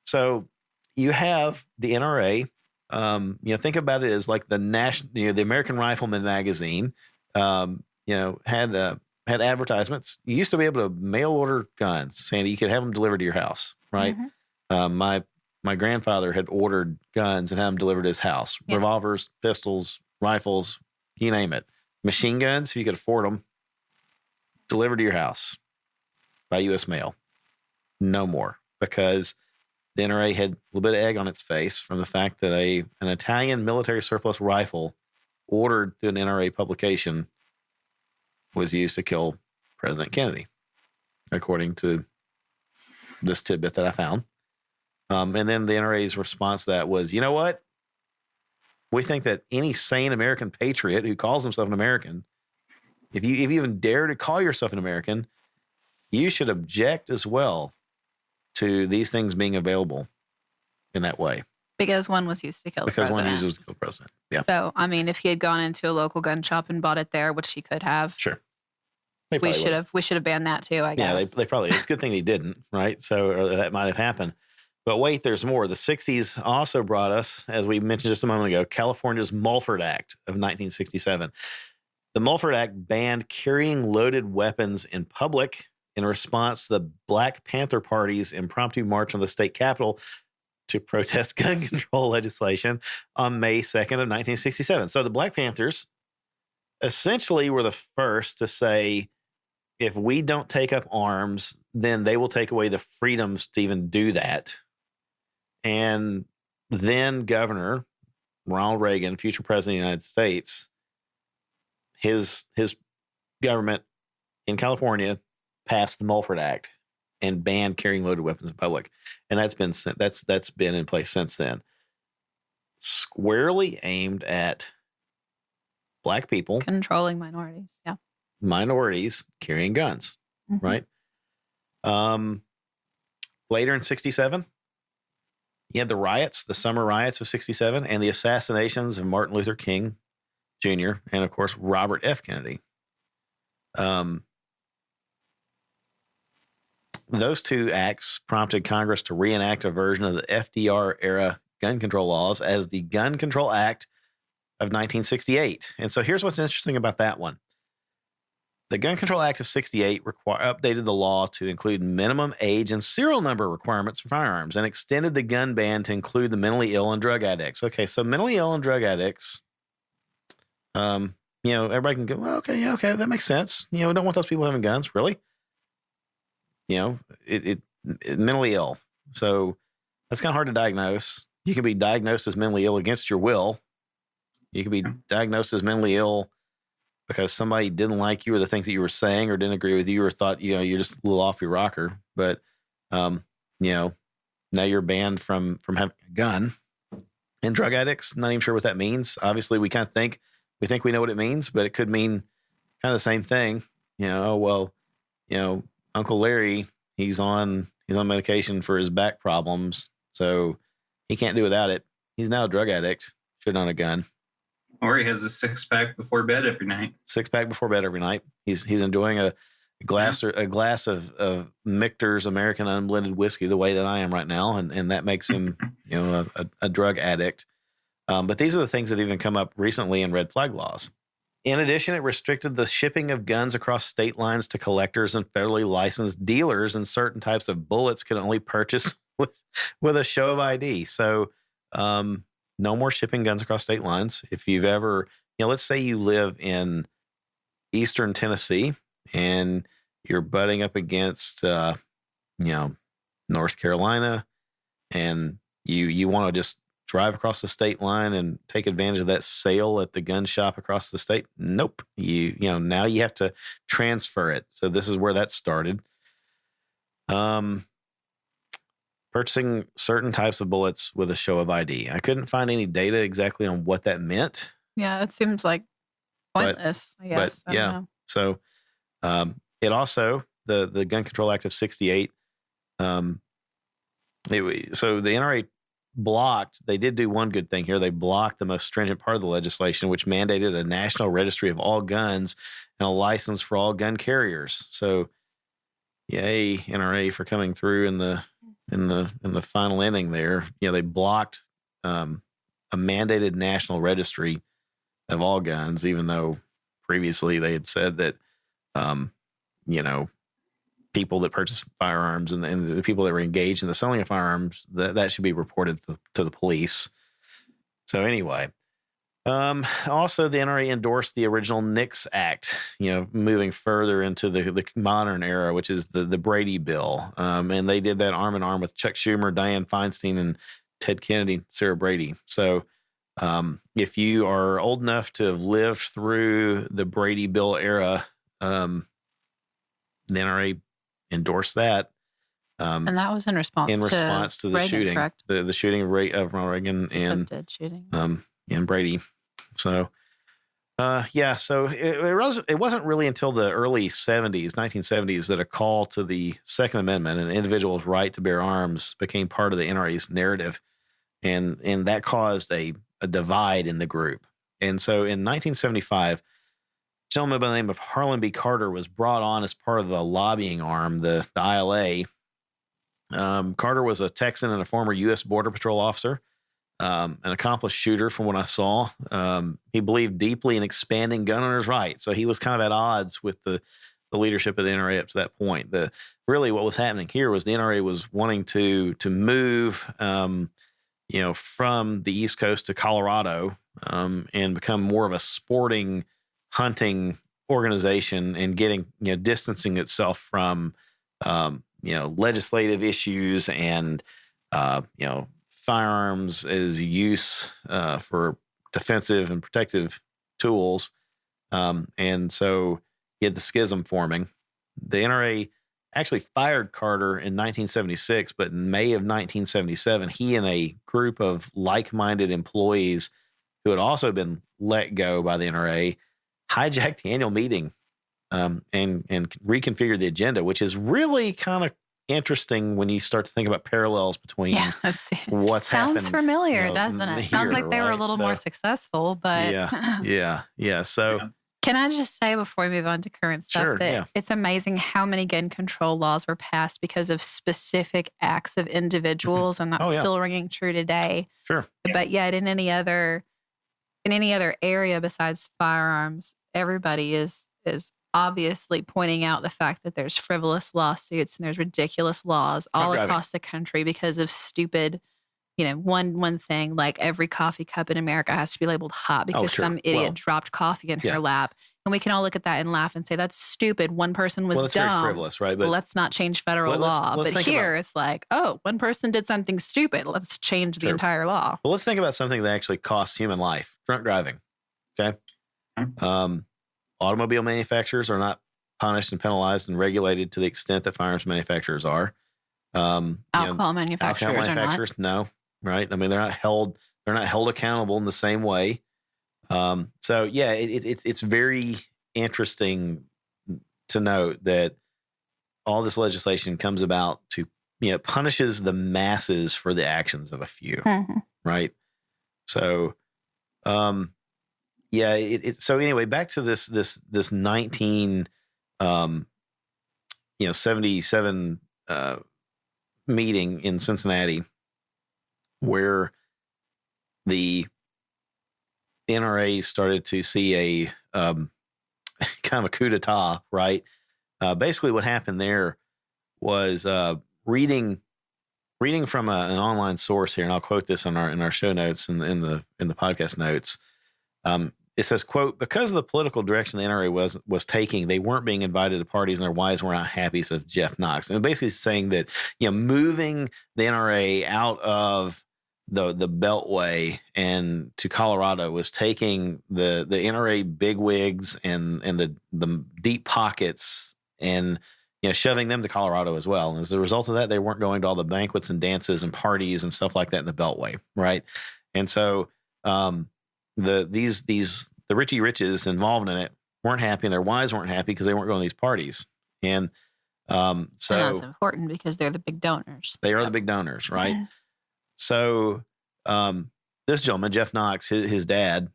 [SPEAKER 3] So you have the NRA. Think about it as like the the American Rifleman magazine, had advertisements. You used to be able to mail order guns, Sandy. You could have them delivered to your house, right? Mm-hmm. My grandfather had ordered guns and had them delivered to his house. Yeah. Revolvers, pistols, rifles, you name it. Machine guns, if you could afford them, delivered to your house by U.S. mail. No more, because the NRA had a little bit of egg on its face from the fact that an Italian military surplus rifle ordered through an NRA publication was used to kill President Kennedy, according to this tidbit that I found. And then the NRA's response to that was, you know what? We think that any sane American patriot who calls himself an American, if you even dare to call yourself an American, you should object as well to these things being available in that way.
[SPEAKER 4] Because one was used to kill the president.
[SPEAKER 3] Because one used to kill the president. Yeah.
[SPEAKER 4] So, I mean, if he had gone into a local gun shop and bought it there, which he could have.
[SPEAKER 3] Sure.
[SPEAKER 4] We should have banned that too, I guess.
[SPEAKER 3] Yeah, they probably, it's a good thing he didn't, right? So, or that might have happened. But wait, there's more. The 60s also brought us, as we mentioned just a moment ago, California's Mulford Act of 1967. The Mulford Act banned carrying loaded weapons in public in response to the Black Panther Party's impromptu march on the state capitol to protest gun control legislation on May 2nd of 1967. So the Black Panthers essentially were the first to say, if we don't take up arms, then they will take away the freedoms to even do that. And then Governor Ronald Reagan, future president of the United States, his government in California passed the Mulford Act and banned carrying loaded weapons in public, and that's been in place since then, squarely aimed at Black people,
[SPEAKER 4] controlling minorities. Yeah,
[SPEAKER 3] minorities carrying guns, right? Later in '67, you had the riots, the summer riots of '67, and the assassinations of Martin Luther King Jr. and, of course, Robert F. Kennedy. Those two acts prompted Congress to reenact a version of the FDR-era gun control laws as the Gun Control Act of 1968. And so here's what's interesting about that one. The Gun Control Act of 68 updated the law to include minimum age and serial number requirements for firearms and extended the gun ban to include the mentally ill and drug addicts. Okay, so mentally ill and drug addicts, everybody can go, well, okay, that makes sense. We don't want those people having guns, really. It mentally ill. So that's kind of hard to diagnose. You can be diagnosed as mentally ill against your will. You can be diagnosed as mentally ill because somebody didn't like you or the things that you were saying or didn't agree with you or thought, you're just a little off your rocker. But, now you're banned from having a gun. And drug addicts, not even sure what that means. Obviously, we think we know what it means, but it could mean kind of the same thing. Uncle Larry, he's on medication for his back problems, so he can't do without it. He's now a drug addict, should own a gun.
[SPEAKER 5] Or he has a 6-pack before bed every night.
[SPEAKER 3] 6-pack before bed every night. He's enjoying a glass of Michter's American unblended whiskey the way that I am right now, and that makes him a drug addict. But these are the things that even come up recently in red flag laws. In addition, it restricted the shipping of guns across state lines to collectors and federally licensed dealers, and certain types of bullets could only purchase with a show of ID. So no more shipping guns across state lines. If you've ever, let's say you live in eastern Tennessee and you're butting up against, North Carolina, and you want to just drive across the state line and take advantage of that sale at the gun shop across the state. Nope. Now you have to transfer it. So this is where that started. Purchasing certain types of bullets with a show of ID. I couldn't find any data exactly on what that meant.
[SPEAKER 4] Yeah, it seems like pointless, I guess.
[SPEAKER 3] But, I don't know. So it also, the Gun Control Act of 68, so the NRA they did do one good thing here. They blocked the most stringent part of the legislation, which mandated a national registry of all guns and a license for all gun carriers. So, yay, NRA, for coming through in the final inning there. They blocked a mandated national registry of all guns, even though previously they had said that, people that purchase firearms and the people that were engaged in the selling of firearms, that should be reported to the police. So anyway, also the NRA endorsed the original Nix Act, moving further into the modern era, which is the Brady Bill. And they did that arm in arm with Chuck Schumer, Dianne Feinstein, and Ted Kennedy, Sarah Brady. So if you are old enough to have lived through the Brady Bill era, the NRA endorsed that.
[SPEAKER 4] And that was in response
[SPEAKER 3] to the
[SPEAKER 4] Reagan,
[SPEAKER 3] shooting,
[SPEAKER 4] correct?
[SPEAKER 3] the shooting of Ronald Reagan and
[SPEAKER 4] shooting.
[SPEAKER 3] And Brady. So, so it wasn't really until the early 1970s, that a call to the Second Amendment and individuals' right to bear arms became part of the NRA's narrative, and that caused a divide in the group. And so, in 1975. Gentleman by the name of Harlan B. Carter was brought on as part of the lobbying arm, the ILA. Carter was a Texan and a former U.S. Border Patrol officer, an accomplished shooter from what I saw. He believed deeply in expanding gun owners' rights, so he was kind of at odds with the leadership of the NRA up to that point. Really what was happening here was the NRA was wanting to move, from the East Coast to Colorado, and become more of a sporting hunting organization and getting, distancing itself from, legislative issues and, firearms as use for defensive and protective tools. And so you had the schism forming. The NRA actually fired Carter in 1976, but in May of 1977, he and a group of like-minded employees who had also been let go by the NRA hijacked the annual meeting and reconfigured the agenda, which is really kind of interesting when you start to think about parallels between what's happened.
[SPEAKER 4] Sounds familiar, doesn't it?
[SPEAKER 3] Here,
[SPEAKER 4] Sounds like they were a little more successful, but
[SPEAKER 3] yeah. So
[SPEAKER 4] can I just say before we move on to current stuff that it's amazing how many gun control laws were passed because of specific acts of individuals, and that's still ringing true today.
[SPEAKER 3] Sure.
[SPEAKER 4] But yet in any other area besides firearms, everybody is obviously pointing out the fact that there's frivolous lawsuits and there's ridiculous laws all across the country because of stupid, one thing, like every coffee cup in America has to be labeled hot because some idiot dropped coffee in her lap. And we can all look at that and laugh and say, that's stupid. One person was dumb.
[SPEAKER 3] Very frivolous, right? But
[SPEAKER 4] let's not change federal law. But here it's like, one person did something stupid. Let's change the entire law.
[SPEAKER 3] Well, let's think about something that actually costs human life. Drunk driving. Okay. Automobile manufacturers are not punished and penalized and regulated to the extent that firearms manufacturers are.
[SPEAKER 4] Alcohol manufacturers are not.
[SPEAKER 3] No, right? I mean, they're not held accountable in the same way. It's very interesting to note that all this legislation comes about to, punishes the masses for the actions of a few, right? So, so anyway, back to this 1977 meeting in Cincinnati, where the NRA started to see a kind of a coup d'etat, right? Basically, what happened there was reading from an online source here, and I'll quote this in our show notes and in the podcast notes. It says, quote, because of the political direction the NRA was taking, they weren't being invited to parties and their wives were not happy, says Jeff Knox. And basically saying that, moving the NRA out of the Beltway and to Colorado was taking the NRA bigwigs and the deep pockets and, shoving them to Colorado as well. And as a result of that, they weren't going to all the banquets and dances and parties and stuff like that in the Beltway. Right. And so, the Richie Riches involved in it weren't happy, and their wives weren't happy because they weren't going to these parties. And
[SPEAKER 4] and that's important because they're the big donors.
[SPEAKER 3] They are the big donors, right? So this gentleman, Jeff Knox, his dad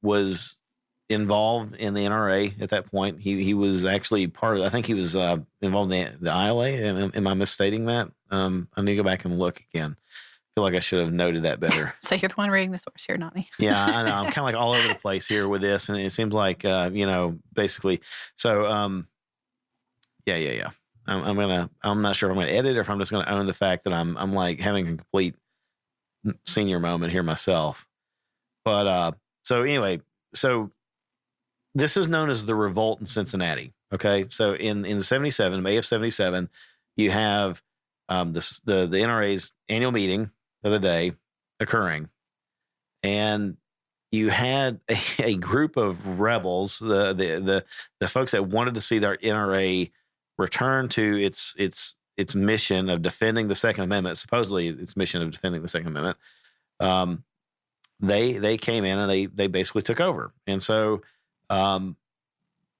[SPEAKER 3] was involved in the NRA at that point. He was actually part of. I think he was involved in the ILA. Am I misstating that? I need to go back and look again. I feel like I should have noted that better.
[SPEAKER 4] So you're the one reading the source here, not me.
[SPEAKER 3] Yeah, I know. I'm kind of like all over the place here with this, and it seems like basically. So, yeah. I'm not sure if I'm gonna edit or if I'm just gonna own the fact that I'm like having a complete senior moment here myself. But so anyway, this is known as the Revolt in Cincinnati. Okay, so in May of 77, you have the NRA's annual meeting of the day occurring, and you had a group of rebels, the folks that wanted to see their NRA return to its mission of defending the Second Amendment, supposedly its mission of defending the Second Amendment. They came in and they basically took over, and so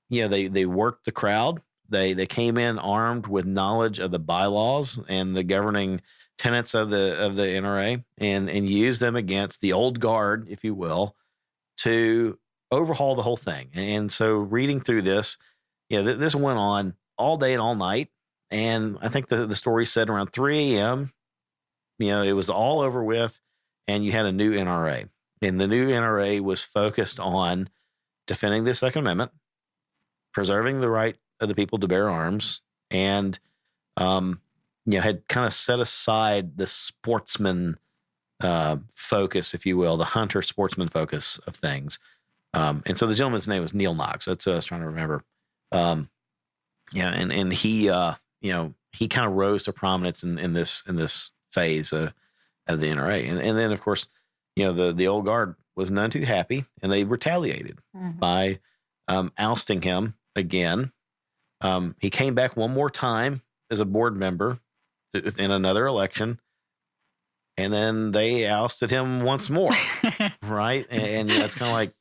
[SPEAKER 3] they worked the crowd. They came in armed with knowledge of the bylaws and the governing tenets of the NRA and used them against the old guard, if you will, to overhaul the whole thing. And so reading through this, this went on all day and all night. And I think the story said around 3 a.m., it was all over with, and you had a new NRA. And the new NRA was focused on defending the Second Amendment, preserving the right of the people to bear arms, and had kind of set aside the sportsman focus, if you will, the hunter sportsman focus of things. And so the gentleman's name was Neil Knox. That's what I was trying to remember. And he, he kind of rose to prominence in this phase of the NRA. And then, of course, the old guard was none too happy, and they retaliated by ousting him again. He came back one more time as a board member in another election, and then they ousted him once more, right? And it's kind of like,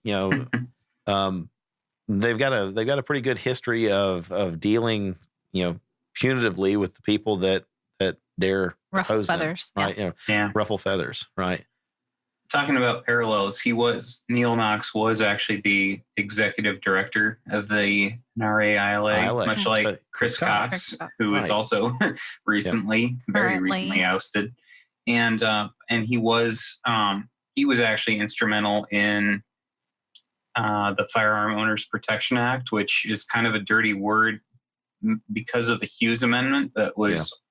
[SPEAKER 3] they've got a pretty good history of dealing, punitively with the people that dare
[SPEAKER 4] ruffle
[SPEAKER 3] oppose them,
[SPEAKER 4] feathers,
[SPEAKER 3] right? Ruffle feathers, right?
[SPEAKER 5] Talking about parallels, Neil Knox was actually the executive director of the NRA ILA. Much like Chris Cox, who was also recently, very recently ousted. And he was actually instrumental in the Firearm Owners Protection Act, which is kind of a dirty word because of the Hughes Amendment that was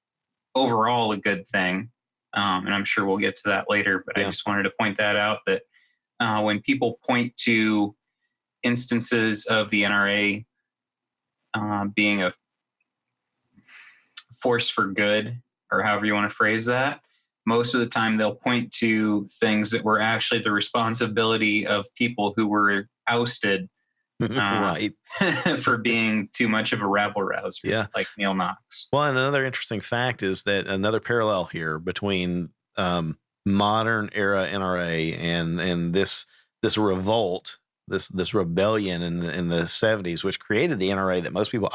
[SPEAKER 5] overall a good thing. And I'm sure we'll get to that later, but I just wanted to point that out, that when people point to instances of the NRA being a force for good, or however you want to phrase that, most of the time they'll point to things that were actually the responsibility of people who were ousted
[SPEAKER 3] right,
[SPEAKER 5] for being too much of a rabble rouser, like Neil Knox.
[SPEAKER 3] Well, and another interesting fact is that another parallel here between modern era NRA and this revolt, this rebellion in the 70s, which created the NRA that most people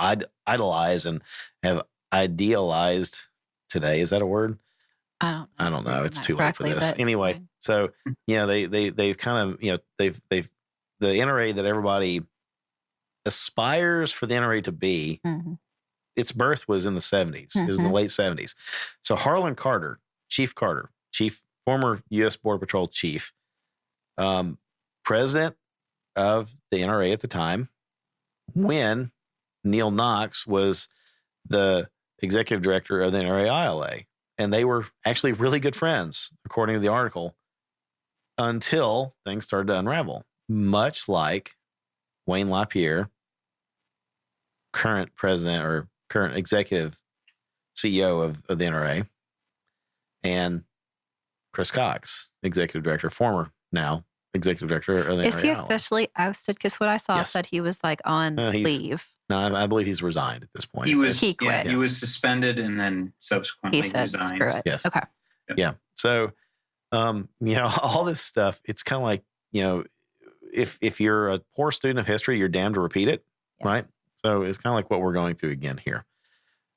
[SPEAKER 3] idolize and have idealized today. Is that a word?
[SPEAKER 4] I
[SPEAKER 3] don't know. It's too late for this. Anyway, so they've kind of they've the NRA that everybody aspires for the NRA to be. Its birth was in the 70s. It was in the late 70s. So Harlan Carter, former U.S. Border Patrol chief, president of the NRA at the time, when Neil Knox was the executive director of the NRA ILA. And they were actually really good friends, according to the article, until things started to unravel. Much like Wayne LaPierre, current president or current executive CEO of the NRA, and Chris Cox, executive director, former now executive director of the NRA.
[SPEAKER 4] Is he officially ousted? Because what I saw said he was like on leave.
[SPEAKER 3] No, I believe he's resigned at this point.
[SPEAKER 5] He quit.
[SPEAKER 3] Yeah.
[SPEAKER 5] He was suspended and then subsequently resigned.
[SPEAKER 4] Screw it.
[SPEAKER 3] Yes.
[SPEAKER 4] Okay.
[SPEAKER 3] Yeah. So, all this stuff, it's kind of like, if you're a poor student of history, you're damned to repeat it, right? So it's kind of like what we're going through again here.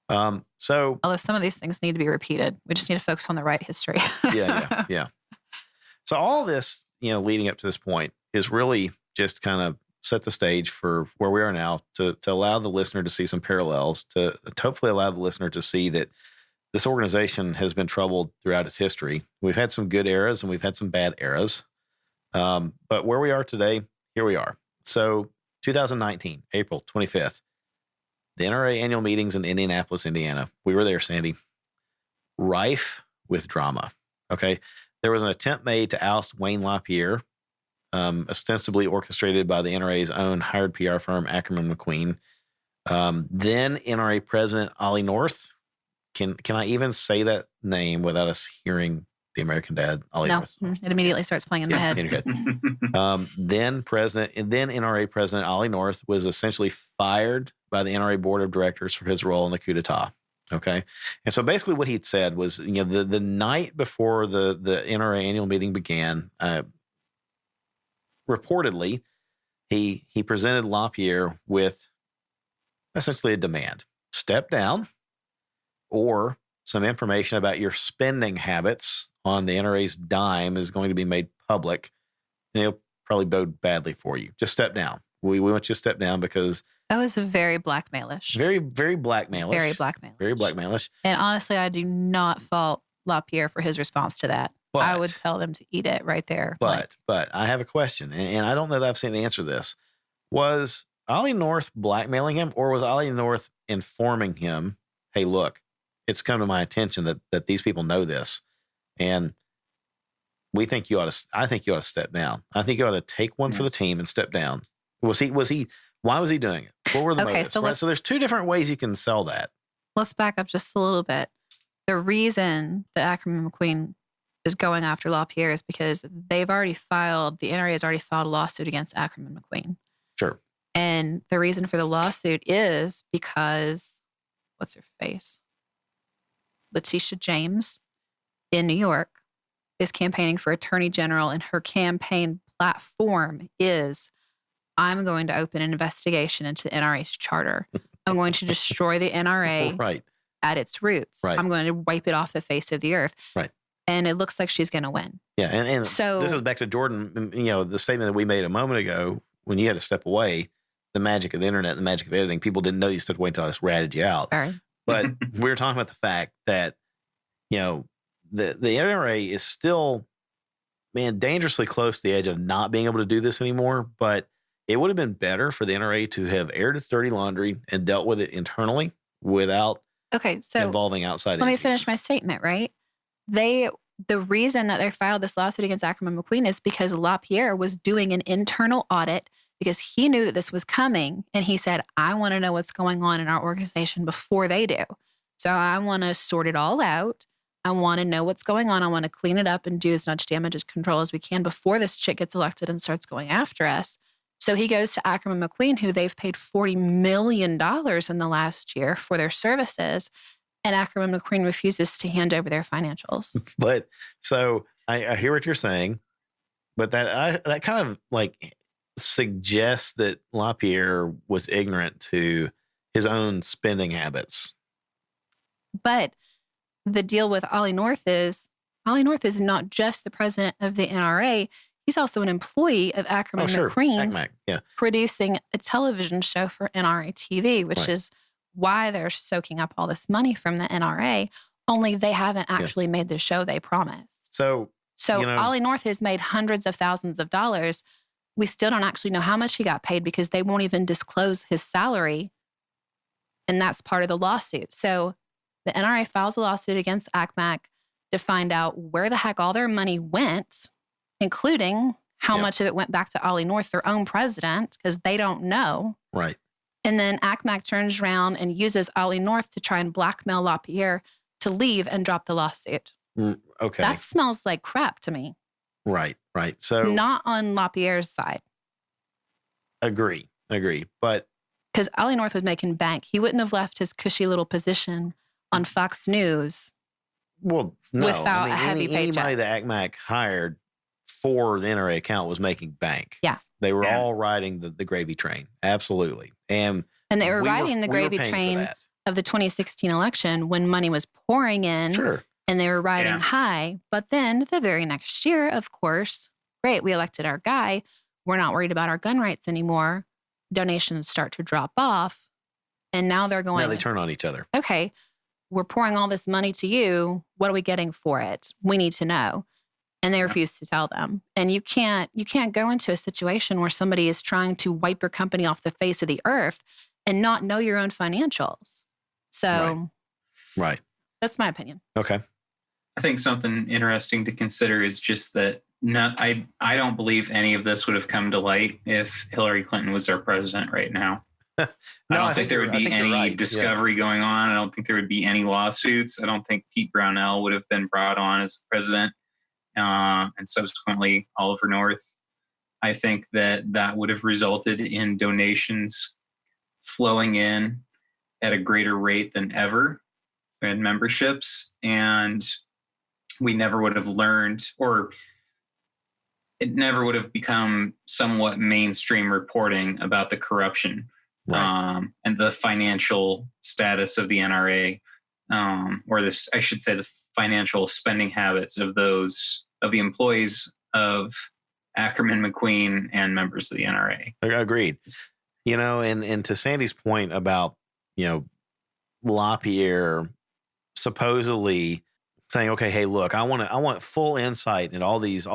[SPEAKER 3] So
[SPEAKER 4] although some of these things need to be repeated, we just need to focus on the right history.
[SPEAKER 3] Yeah. So all this, leading up to this point is really just kind of set the stage for where we are now to allow the listener to see some parallels, to hopefully allow the listener to see that this organization has been troubled throughout its history. We've had some good eras and we've had some bad eras. But where we are today, here we are. So 2019, April 25th, the NRA annual meetings in Indianapolis, Indiana. We were there, Sandy. Rife with drama. Okay. There was an attempt made to oust Wayne LaPierre, ostensibly orchestrated by the NRA's own hired PR firm, Ackerman McQueen. Then NRA President Ollie North. Can I even say that name without us hearing the American Dad, Ollie North?
[SPEAKER 4] It immediately starts playing in my head.
[SPEAKER 3] Then NRA President Ollie North was essentially fired by the NRA Board of Directors for his role in the coup d'etat. Okay. And so basically what he'd said was, the night before the NRA annual meeting began, reportedly, he presented LaPierre with essentially a demand: step down, or some information about your spending habits on the NRA's dime is going to be made public, and it'll probably bode badly for you. Just step down. We want you to step down because
[SPEAKER 4] that was very blackmailish.
[SPEAKER 3] Very, very blackmailish.
[SPEAKER 4] Very blackmailish.
[SPEAKER 3] Very blackmailish.
[SPEAKER 4] And honestly, I do not fault LaPierre for his response to that. But I would tell them to eat it right there.
[SPEAKER 3] But I have a question, and I don't know that I've seen the answer to this. Was Ollie North blackmailing him, or was Ollie North informing him, hey, look, it's come to my attention that these people know this, and I think you ought to step down. I think you ought to take one for the team and step down. Why was he doing it? What were the motives? So there's two different ways you can sell that.
[SPEAKER 4] Let's back up just a little bit. The reason that Ackerman McQueen is going after LaPierre is because the NRA has already filed a lawsuit against Ackerman McQueen.
[SPEAKER 3] Sure.
[SPEAKER 4] And the reason for the lawsuit is because, what's her face? Letitia James in New York is campaigning for Attorney General, and her campaign platform is, I'm going to open an investigation into the NRA's charter. I'm going to destroy the NRA at its roots.
[SPEAKER 3] Right.
[SPEAKER 4] I'm going to wipe it off the face of the earth.
[SPEAKER 3] Right.
[SPEAKER 4] And it looks like she's going to win.
[SPEAKER 3] Yeah. And so this is back to Jordan, the statement that we made a moment ago when you had to step away, the magic of the internet, the magic of editing. People didn't know you stepped away until I just ratted you out.
[SPEAKER 4] Sorry.
[SPEAKER 3] But we were talking about the fact that, the NRA is still, dangerously close to the edge of not being able to do this anymore. But it would have been better for the NRA to have aired its dirty laundry and dealt with it internally without involving outside entities.
[SPEAKER 4] Let me finish my statement, right? The reason that they filed this lawsuit against Ackerman McQueen is because LaPierre was doing an internal audit because he knew that this was coming. And he said, I want to know what's going on in our organization before they do. So I want to sort it all out. I want to know what's going on. I want to clean it up and do as much damage control as we can before this chick gets elected and starts going after us. So he goes to Ackerman McQueen, who they've paid $40 million in the last year for their services. And Ackerman McQueen refuses to hand over their financials.
[SPEAKER 3] But so I hear what you're saying, but that kind of suggests that LaPierre was ignorant to his own spending habits.
[SPEAKER 4] But the deal with Ollie North is not just the president of the NRA. He's also an employee of Ackerman McQueen, producing a television show for NRA TV, which is why they're soaking up all this money from the NRA, only they haven't actually made the show they promised.
[SPEAKER 3] So
[SPEAKER 4] Ollie North has made hundreds of thousands of dollars. We still don't actually know how much he got paid because they won't even disclose his salary. And that's part of the lawsuit. So the NRA files a lawsuit against ACMAC to find out where the heck all their money went, including how much of it went back to Ollie North, their own president, because they don't know.
[SPEAKER 3] Right.
[SPEAKER 4] And then ACMAC turns around and uses Ollie North to try and blackmail LaPierre to leave and drop the lawsuit.
[SPEAKER 3] Okay.
[SPEAKER 4] That smells like crap to me.
[SPEAKER 3] Right. So
[SPEAKER 4] not on LaPierre's side.
[SPEAKER 3] Agree. But
[SPEAKER 4] because Ollie North was making bank, he wouldn't have left his cushy little position on Fox News.
[SPEAKER 3] Well, no.
[SPEAKER 4] Without a heavy paycheck.
[SPEAKER 3] Anybody that ACMAC hired for the NRA account was making bank.
[SPEAKER 4] Yeah.
[SPEAKER 3] They were all riding the gravy train. Absolutely. And
[SPEAKER 4] they were riding the gravy train of the 2016 election when money was pouring in.
[SPEAKER 3] Sure.
[SPEAKER 4] And they were riding high. But then the very next year, of course, great, we elected our guy. We're not worried about our gun rights anymore. Donations start to drop off. And now they're going.
[SPEAKER 3] Now they turn on each other.
[SPEAKER 4] Okay, we're pouring all this money to you. What are we getting for it? We need to know. And they refuse to tell them. And you can't go into a situation where somebody is trying to wipe your company off the face of the earth and not know your own financials. So
[SPEAKER 3] right.
[SPEAKER 4] That's my opinion.
[SPEAKER 3] Okay.
[SPEAKER 5] I think something interesting to consider is just that I don't believe any of this would have come to light if Hillary Clinton was our president right now. I don't think there would be any discovery going on. I don't think there would be any lawsuits. I don't think Pete Brownell would have been brought on as president, and subsequently Oliver North. I think that would have resulted in donations flowing in at a greater rate than ever, and memberships, and we never would have learned, or it never would have become somewhat mainstream reporting about the corruption and the financial status of the NRA, or this, I should say, the financial spending habits of the employees of Ackerman McQueen and members of the NRA.
[SPEAKER 3] Agreed. And to Sandy's point about, LaPierre supposedly saying, okay, hey, look, I want full insight in all these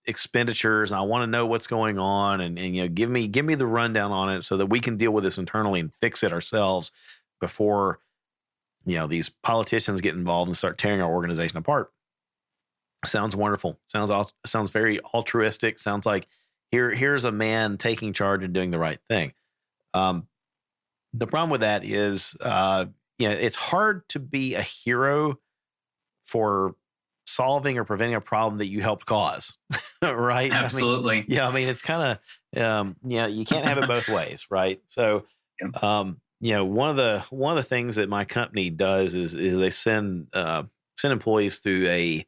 [SPEAKER 3] expenditures, and I want to know what's going on, and give me the rundown on it so that we can deal with this internally and fix it ourselves before these politicians get involved and start tearing our organization apart. Sounds wonderful. Sounds very altruistic. Sounds like here's a man taking charge and doing the right thing. The problem with that is, it's hard to be a hero for solving or preventing a problem that you helped cause, right?
[SPEAKER 5] Absolutely.
[SPEAKER 3] I mean, it's kind of, you can't have it both ways, right? So, one of the things that my company does is they send employees through a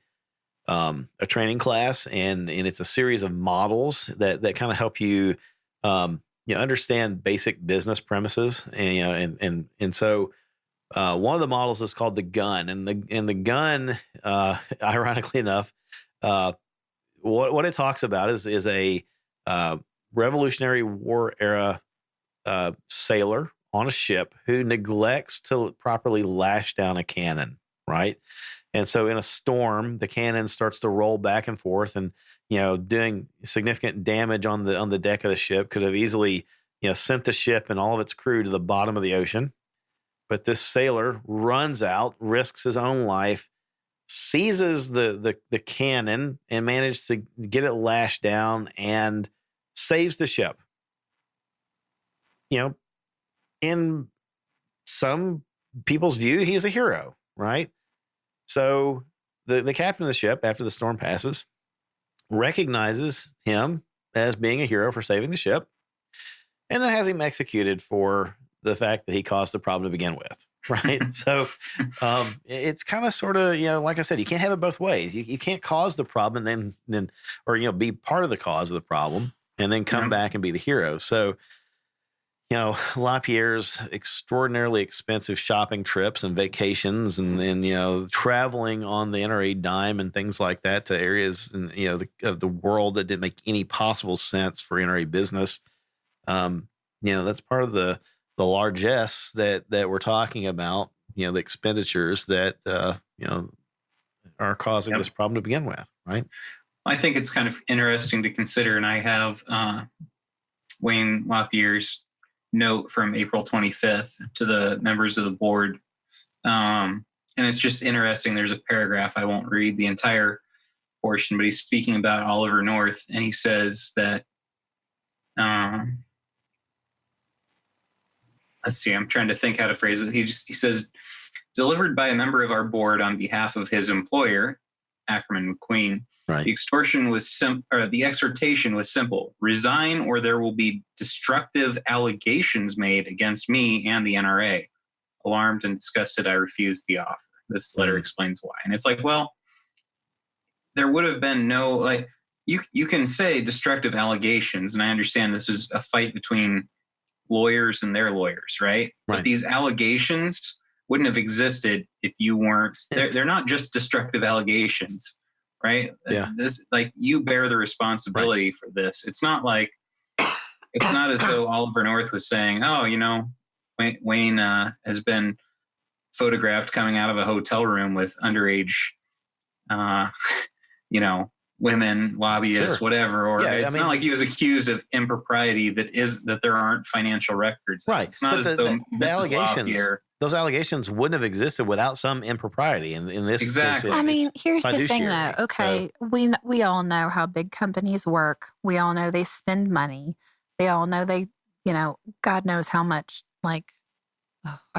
[SPEAKER 3] training class, and it's a series of models that kind of help you, understand basic business premises, and so one of the models is called the gun, and the gun, ironically enough, what it talks about is a Revolutionary War era sailor on a ship who neglects to properly lash down a cannon, right? And so in a storm, the cannon starts to roll back and forth, and doing significant damage on the deck of the ship. Could have easily sent the ship and all of its crew to the bottom of the ocean. But this sailor runs out, risks his own life, seizes the cannon, and manages to get it lashed down and saves the ship. In some people's view, he is a hero, right? So the captain of the ship, after the storm passes, recognizes him as being a hero for saving the ship, and then has him executed for the fact that he caused the problem to begin with, right? So it's kind of sort of, like I said, you can't have it both ways. You can't cause the problem and then or be part of the cause of the problem and then come back and be the hero. So LaPierre's extraordinarily expensive shopping trips and vacations, and then traveling on the NRA dime and things like that to areas of the world that didn't make any possible sense for NRA business. That's part of the largesse that we're talking about. The expenditures that are causing this problem to begin with, right?
[SPEAKER 5] I think it's kind of interesting to consider, and I have Wayne LaPierre's note from April 25th to the members of the board. And it's just interesting. There's a paragraph. I won't read the entire portion, but he's speaking about Oliver North, and he says that, let's see, I'm trying to think how to phrase it. He says, delivered by a member of our board on behalf of his employer, Ackerman McQueen. Right. The exhortation was simple: resign, or there will be destructive allegations made against me and the NRA. Alarmed and disgusted, I refused the offer. This letter explains why. And it's like, well, there would have been no, you can say destructive allegations, and I understand this is a fight between lawyers and their lawyers, right? But these allegations wouldn't have existed if you weren't. They're not just destructive allegations, right? Yeah. This, you bear the responsibility for this. It's not as though Oliver North was saying, "Oh, Wayne has been photographed coming out of a hotel room with underage, women, lobbyists, whatever." Or it's not like he was accused of impropriety that there aren't financial records.
[SPEAKER 3] Right.
[SPEAKER 5] It's not as though
[SPEAKER 3] the allegations. Those allegations wouldn't have existed without some impropriety. And in this case,
[SPEAKER 4] here's the thing, though. Okay, so, we all know how big companies work. We all know they spend money. They all know they, God knows how much. I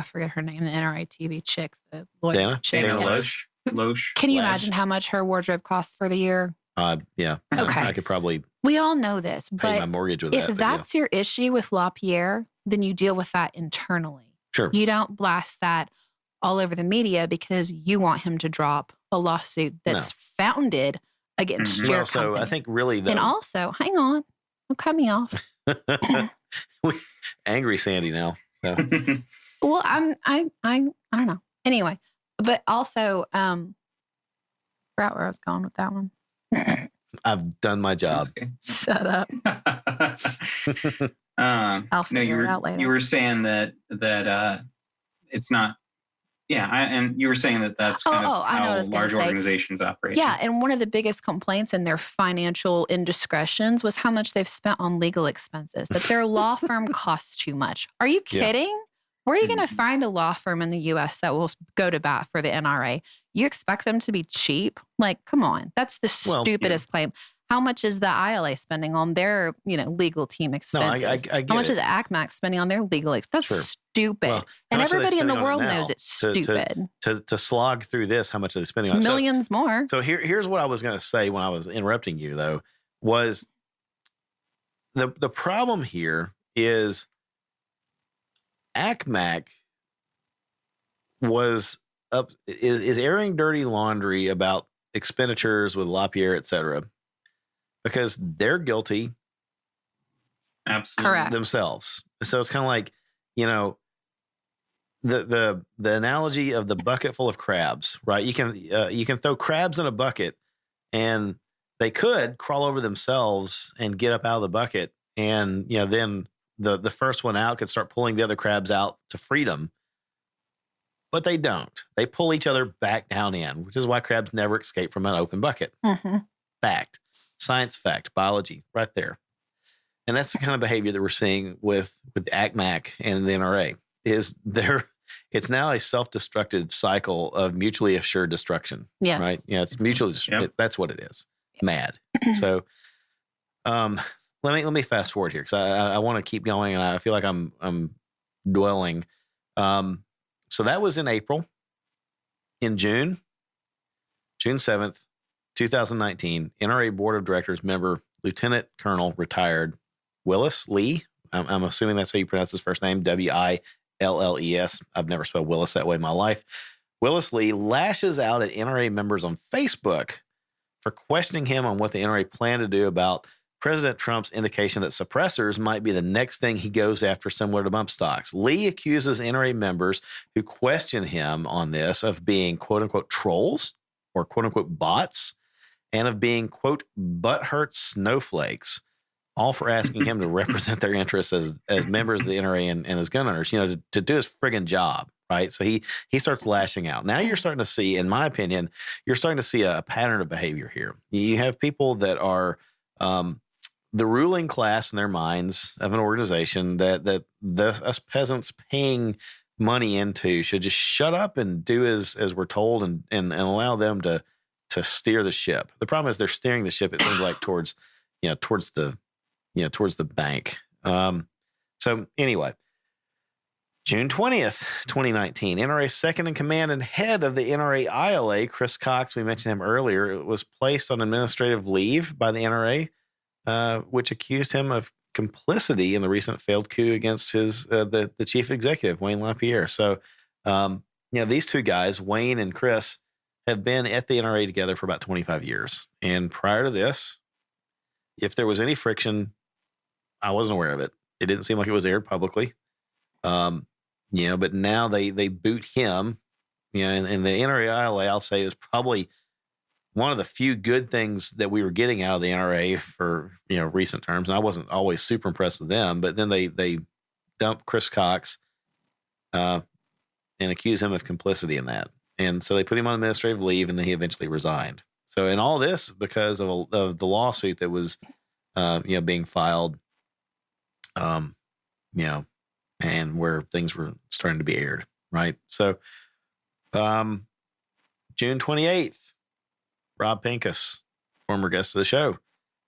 [SPEAKER 4] forget her name. The NRA TV chick, the lawyer chick.
[SPEAKER 5] Dana Loesch.
[SPEAKER 4] Can you imagine how much her wardrobe costs for the year?
[SPEAKER 3] Yeah.
[SPEAKER 4] Okay.
[SPEAKER 3] I could probably.
[SPEAKER 4] We all know this, but
[SPEAKER 3] pay my mortgage with
[SPEAKER 4] if that's your issue with LaPierre, then you deal with that internally.
[SPEAKER 3] Sure.
[SPEAKER 4] You don't blast that all over the media because you want him to drop a lawsuit that's founded against your company.
[SPEAKER 3] So I think really,
[SPEAKER 4] and also, hang on, don't cut me off.
[SPEAKER 3] Angry Sandy now. So.
[SPEAKER 4] Well, I don't know. Anyway, but also, forgot where I was going with that one.
[SPEAKER 3] I've done my job.
[SPEAKER 5] Okay.
[SPEAKER 4] Shut up. I'll figure it out later.
[SPEAKER 5] You were saying that it's not. Yeah, and you were saying that's kind of how large organizations operate.
[SPEAKER 4] Yeah, and one of the biggest complaints in their financial indiscretions was how much they've spent on legal expenses, that their law firm costs too much. Are you kidding? Where are you going to find a law firm in the U.S. that will go to bat for the NRA? You expect them to be cheap? Like, come on. That's the stupidest claim. How much is the ILA spending on their, legal team expenses?
[SPEAKER 3] No, I get
[SPEAKER 4] How much
[SPEAKER 3] it.
[SPEAKER 4] is ACMAC spending on their legal expenses? That's stupid.
[SPEAKER 3] Well,
[SPEAKER 4] and everybody in the world knows it's stupid.
[SPEAKER 3] To slog through this, how much are they spending on it?
[SPEAKER 4] Millions more.
[SPEAKER 3] So here's what I was going to say when I was interrupting you, though, was the problem here is ACMAC is airing dirty laundry about expenditures with LaPierre, et cetera, because they're guilty.
[SPEAKER 5] Absolutely.
[SPEAKER 4] Correct.
[SPEAKER 3] Themselves. So it's kind of like, the analogy of the bucket full of crabs, right? You can throw crabs in a bucket and they could crawl over themselves and get up out of the bucket. And, then the first one out could start pulling the other crabs out to freedom. But they don't. They pull each other back down in, which is why crabs never escape from an open bucket.
[SPEAKER 4] Mm-hmm.
[SPEAKER 3] Fact. Science fact. Biology. Right there. And that's the kind of behavior that we're seeing with ACMAC and the NRA. It's now a self-destructive cycle of mutually assured destruction.
[SPEAKER 4] Yes.
[SPEAKER 3] Right? Yeah, it's mutually that's what it is. Mad. So let me fast forward here because I want to keep going and I feel like I'm dwelling. So that was in April. In June 7th, 2019, NRA Board of Directors member, Lieutenant Colonel, retired Willis Lee. I'm assuming that's how you pronounce his first name, Willes. I've never spelled Willis that way in my life. Willis Lee lashes out at NRA members on Facebook for questioning him on what the NRA planned to do about President Trump's indication that suppressors might be the next thing he goes after, similar to bump stocks. Lee accuses NRA members who question him on this of being, quote unquote, trolls or quote unquote bots and of being, quote, butthurt snowflakes, all for asking him to represent their interests as members of the NRA and as gun owners, to do his friggin' job. Right. So he starts lashing out. Now you're starting to see, in my opinion, you're starting to see a pattern of behavior here. You have people that are, the ruling class in their minds of an organization that us peasants paying money into should just shut up and do as we're told and allow them to steer the ship. The problem is they're steering the ship, it seems like, towards the bank. So anyway, June 20th, 2019, NRA second in command and head of the NRA ILA, Chris Cox, we mentioned him earlier, was placed on administrative leave by the NRA, which accused him of complicity in the recent failed coup against the chief executive, Wayne LaPierre. So, these two guys, Wayne and Chris, have been at the NRA together for about 25 years. And prior to this, if there was any friction, I wasn't aware of it. It didn't seem like it was aired publicly. But now they boot him, and the NRA ILA, I'll say, is probably one of the few good things that we were getting out of the NRA for, recent terms. And I wasn't always super impressed with them, but then they dump Chris Cox, and accuse him of complicity in that. And so they put him on administrative leave, and then he eventually resigned. So, and all this because of the lawsuit that was, being filed, and where things were starting to be aired. Right. So, June 28th, Rob Pincus, former guest of the show,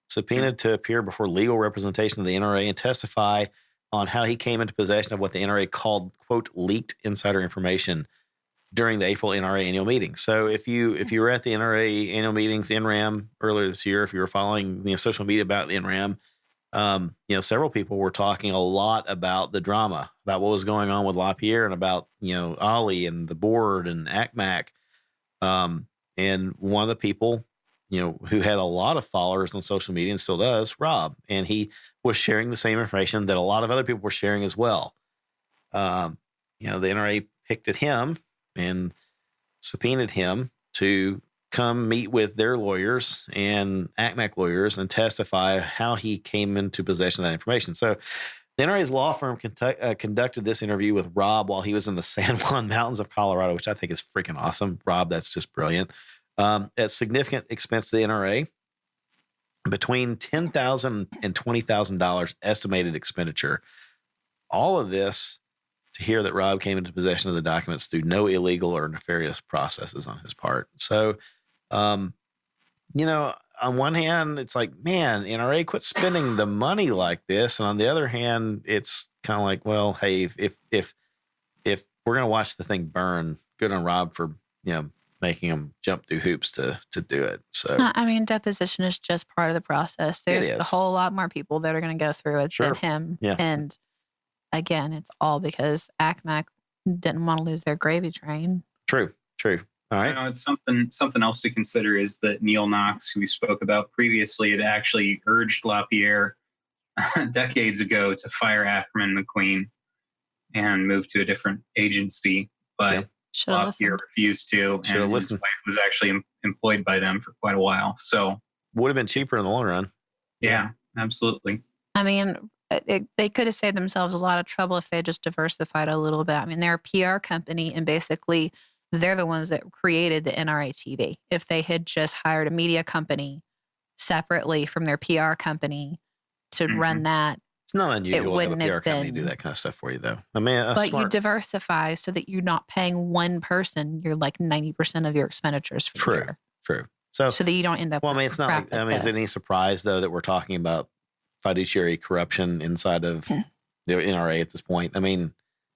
[SPEAKER 3] subpoenaed to appear before legal representation of the NRA and testify on how he came into possession of what the NRA called, quote, leaked insider information during the April NRA annual meeting. So if you were at the NRA annual meetings, NRAM, earlier this year, if you were following social media about the NRAM, several people were talking a lot about the drama, about what was going on with LaPierre and about, Ollie and the board and ACMAC. And one of the people, who had a lot of followers on social media and still does, Rob, and he was sharing the same information that a lot of other people were sharing as well. The NRA picked at him and subpoenaed him to come meet with their lawyers and ACMAC lawyers and testify how he came into possession of that information. So the NRA's law firm conducted this interview with Rob while he was in the San Juan Mountains of Colorado, which I think is freaking awesome. Rob, that's just brilliant. At significant expense to the NRA, between $10,000 and $20,000 estimated expenditure. All of this to hear that Rob came into possession of the documents through no illegal or nefarious processes on his part. So, you know, on one hand, it's like, man, NRA, quit spending the money like this. And on the other hand, it's kind of like, well, hey, if we're going to watch the thing burn, good on Rob for, you know, making him jump through hoops to do it. So,
[SPEAKER 4] I mean, deposition is just part of the process. There's a whole lot more people that are going to go through it than him. Yeah. And again, it's all because ACMAC didn't want to lose their gravy train.
[SPEAKER 3] True. All right.
[SPEAKER 5] You know, it's something else to consider is that Neil Knox, who we spoke about previously, had actually urged LaPierre decades ago to fire Ackerman McQueen and move to a different agency, but LaPierre refused to, and his wife was actually employed by them for quite a while. So
[SPEAKER 3] would have been cheaper in the long run.
[SPEAKER 5] Yeah, absolutely.
[SPEAKER 4] I mean, they could have saved themselves a lot of trouble if they just diversified a little bit. I mean, they're a PR company, and basically they're the ones that created the NRA TV. If they had just hired a media company separately from their PR company to run that,
[SPEAKER 3] it's not unusual to have a PR company do that kind of stuff for you, though. I mean,
[SPEAKER 4] but you diversify so that you're not paying one person. You're like 90% of your expenditures for the year.
[SPEAKER 3] True. So
[SPEAKER 4] that you don't end up.
[SPEAKER 3] Well, I mean, it's not. Like, I mean, is it any surprise though that we're talking about fiduciary corruption inside of the NRA at this point? I mean,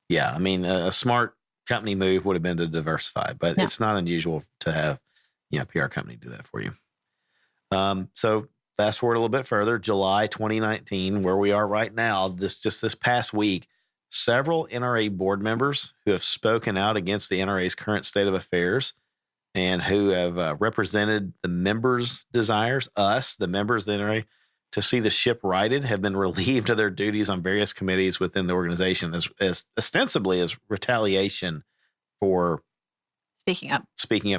[SPEAKER 3] yeah. I mean, a smart company move would have been to diversify, but it's not unusual to have, you know, a PR company do that for you. So fast forward a little bit further, July 2019, where we are right now, this past week, several NRA board members who have spoken out against the NRA's current state of affairs and who have represented the members' desires, us, the members of the NRA, to see the ship righted, have been relieved of their duties on various committees within the organization as ostensibly as retaliation for
[SPEAKER 4] speaking up,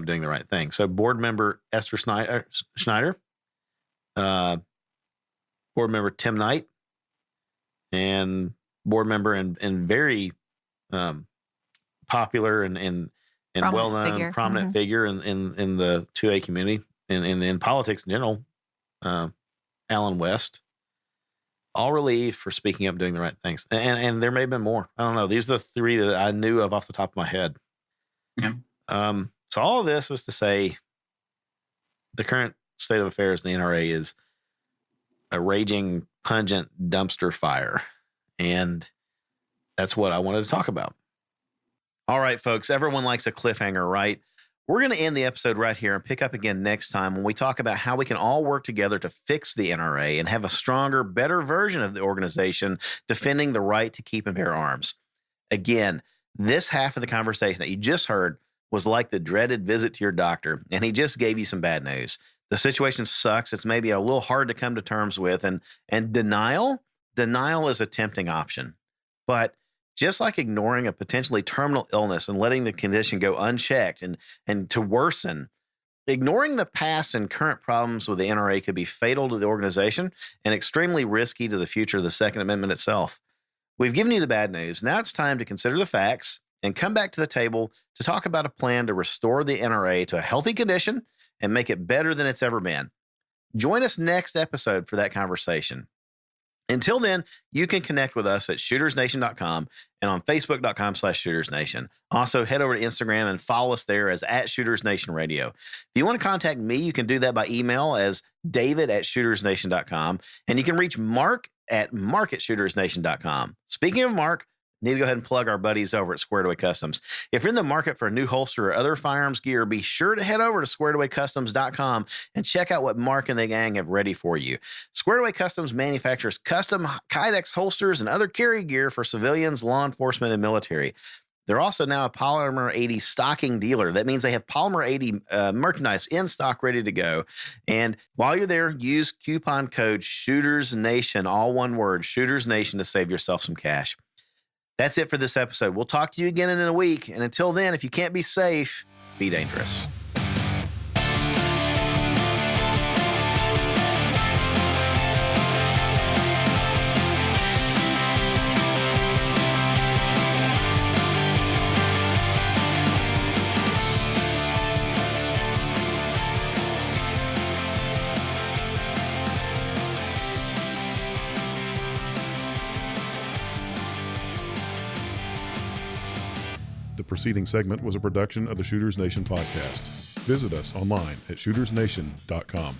[SPEAKER 3] doing the right thing. So board member Esther Schneider, board member Tim Knight, and board member and very popular and well-known prominent figure in the 2A community and in politics in general, Alan West, all relieved for speaking up, doing the right things. And there may have been more. I don't know. These are the three that I knew of off the top of my head.
[SPEAKER 5] Yeah.
[SPEAKER 3] So all of this is to say the current state of affairs in the NRA is a raging, pungent dumpster fire. And that's what I wanted to talk about. All right, folks, everyone likes a cliffhanger, right? We're going to end the episode right here and pick up again next time when we talk about how we can all work together to fix the NRA and have a stronger, better version of the organization defending the right to keep and bear arms. Again, this half of the conversation that you just heard was like the dreaded visit to your doctor, and he just gave you some bad news. The situation sucks. It's maybe a little hard to come to terms with, and denial is a tempting option. But just like ignoring a potentially terminal illness and letting the condition go unchecked and to worsen, ignoring the past and current problems with the NRA could be fatal to the organization and extremely risky to the future of the Second Amendment itself. We've given you the bad news. Now it's time to consider the facts and come back to the table to talk about a plan to restore the NRA to a healthy condition and make it better than it's ever been. Join us next episode for that conversation. Until then, you can connect with us at shootersnation.com and on facebook.com/shootersnation. Also, head over to Instagram and follow us there as @ShootersNationRadio. If you want to contact me, you can do that by email as david@shootersnation.com, and you can reach Mark at mark@shootersnation.com. Speaking of Mark, need to go ahead and plug our buddies over at Squared Away Customs. If you're in the market for a new holster or other firearms gear, be sure to head over to squaredawaycustoms.com and check out what Mark and the gang have ready for you. Squared Away Customs manufactures custom Kydex holsters and other carry gear for civilians, law enforcement, and military. They're also now a Polymer 80 stocking dealer. That means they have Polymer 80 merchandise in stock, ready to go. And while you're there, use coupon code ShootersNation, all one word, ShootersNation, to save yourself some cash. That's it for this episode. We'll talk to you again in a week. And until then, if you can't be safe, be dangerous.
[SPEAKER 2] The preceding segment was a production of the Shooters Nation podcast. Visit us online at shootersnation.com.